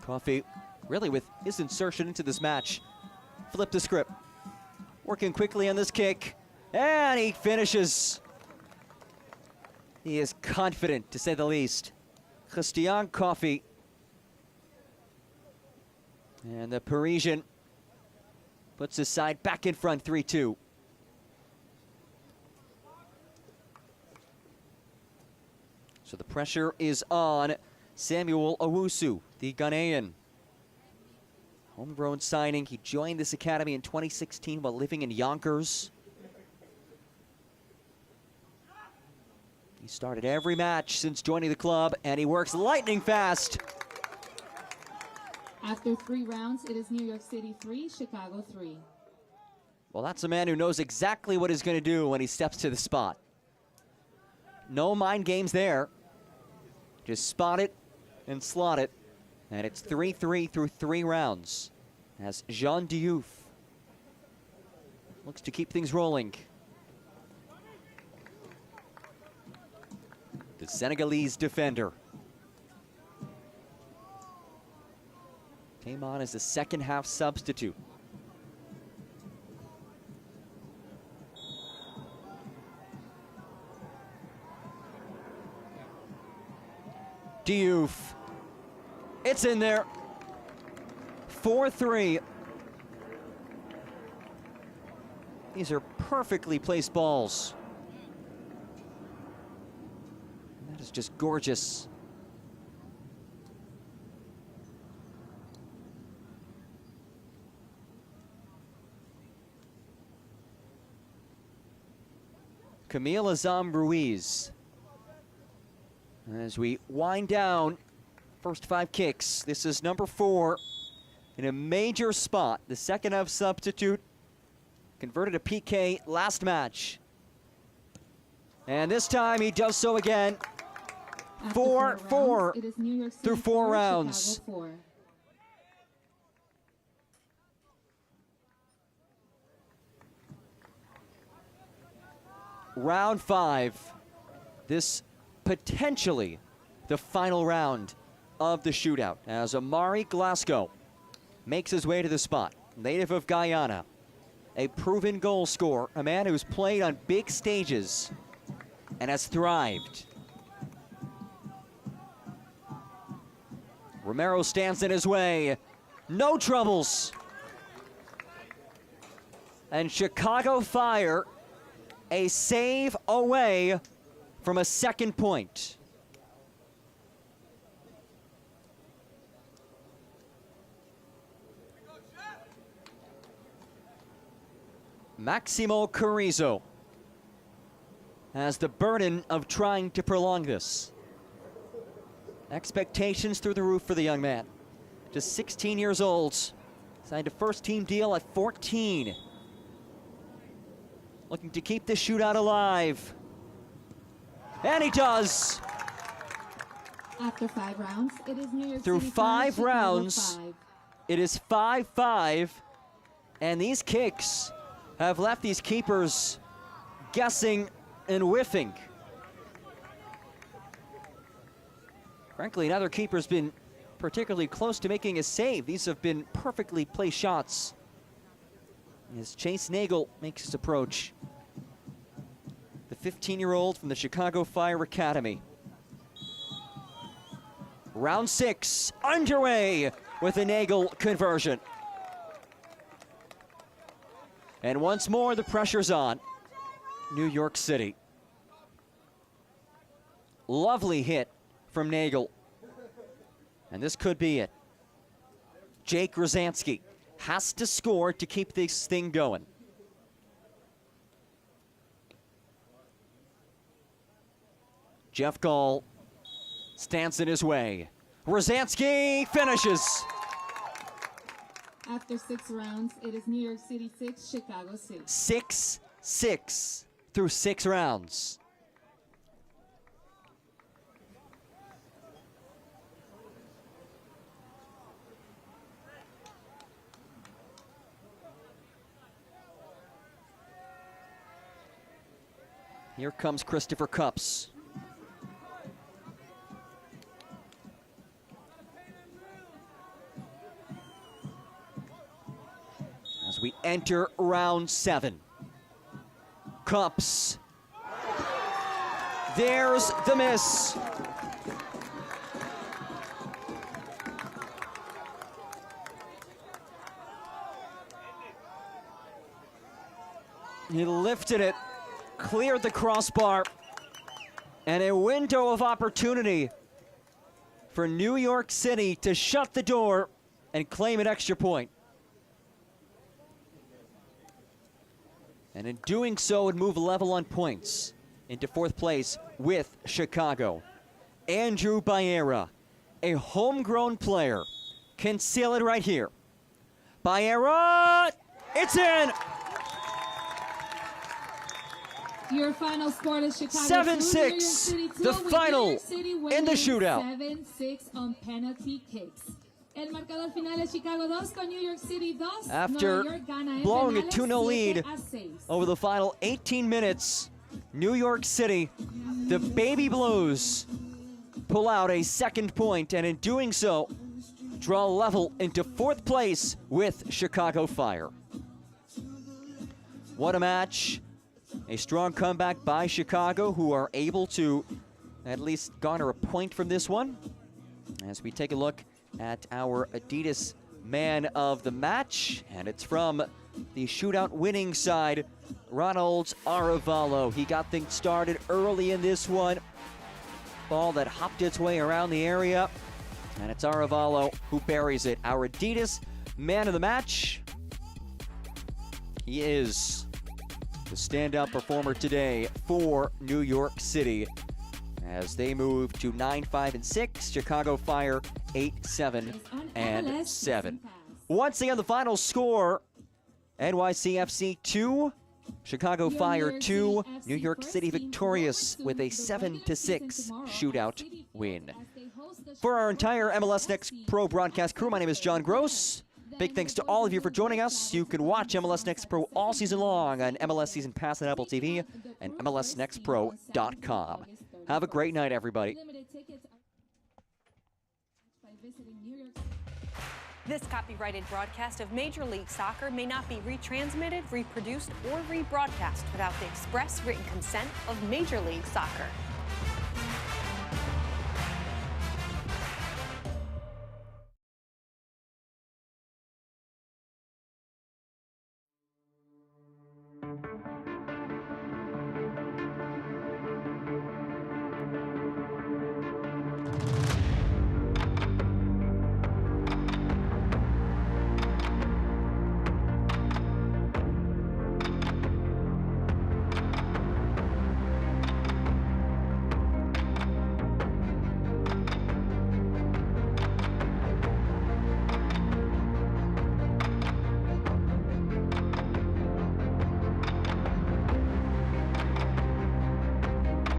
Coffey really with his insertion into this match, flipped the script. Working quickly on this kick, and he finishes. He is confident, to say the least. Christian Coffey. And the Parisian puts his side back in front, 3-2. So the pressure is on Samuel Owusu, the Ghanaian. Homegrown signing. He joined this academy in 2016 while living in Yonkers. He started every match since joining the club, and he works lightning fast. After 3 rounds, it is New York City 3, Chicago 3. Well, that's a man who knows exactly what he's going to do when he steps to the spot. No mind games there. Just spot it and slot it. And it's 3-3 through 3 rounds as Jean Diouf looks to keep things rolling. The Senegalese defender came on as a second half substitute. Diouf. It's in there. 4-3. These are perfectly placed balls. That is just gorgeous. Camille Azam Ruiz. As we wind down, first 5 kicks. This is number 4 in a major spot. The second half substitute converted a PK last match. And this time he does so again. 4-4 through 4 rounds. Round 5. This potentially the final round of the shootout as Amari Glasgow makes his way to the spot. Native of Guyana, a proven goal scorer, a man who's played on big stages and has thrived. Romero stands in his way. No troubles. And Chicago Fire, a save away from a second point. Maximo Carrizo has the burden of trying to prolong this. Expectations through the roof for the young man. Just 16 years old. Signed a first-team deal at 14. Looking to keep this shootout alive. And he does. After 5 rounds, it is New York Through City 5 Chicago rounds, 5. it is 5-5. And these kicks have left these keepers guessing and whiffing. Frankly, neither keeper's been particularly close to making a save. These have been perfectly placed shots. As Chase Nagel makes his approach. The 15-year-old from the Chicago Fire Academy. Round 6 underway with a Nagel conversion. And once more, the pressure's on. New York City. Lovely hit from Nagel. And this could be it. Jake Rosansky has to score to keep this thing going. Jeff Gall stands in his way. Rosansky finishes. After 6 rounds, it is New York City 6, Chicago 6. 6-6 through 6 rounds. Here comes Christopher Cups. enter round 7. Cups. There's the miss. He lifted it, cleared the crossbar, and a window of opportunity for New York City to shut the door and claim an extra point. And in doing so, would move level on points into 4th place with Chicago. Andrew Baera, a homegrown player, can seal it right here. Baera, it's in! Your final score is Chicago 7-6, the final in the shootout. 7-6 on penalty kicks. El marcador final es Chicago 2 con New York City 2. After blowing a 2-0 lead over the final 18 minutes, New York City, the Baby Blues, pull out a 2nd point, and in doing so, draw level into 4th place with Chicago Fire. What a match. A strong comeback by Chicago, who are able to at least garner a point from this one. As we take a look at our Adidas man of the match, and it's from the shootout winning side, Ronald Arevalo. He got things started early in this one. Ball that hopped its way around the area, and it's Arevalo who buries it. Our Adidas man of the match. He is the standout performer today for New York City as they move to 9-5-6. Chicago Fire 8-7-7. Once again, the final score: NYCFC 2, Chicago Fire 2. New York City victorious with a 7-6 shootout win. For our entire MLS Next Pro broadcast crew, my name is John Gross. Big thanks to all of you for joining us. You can watch MLS Next Pro all season long on MLS Season Pass on Apple TV and MLSNextPro.com. Have a great night, everybody. This copyrighted broadcast of Major League Soccer may not be retransmitted, reproduced, or rebroadcast without the express written consent of Major League Soccer.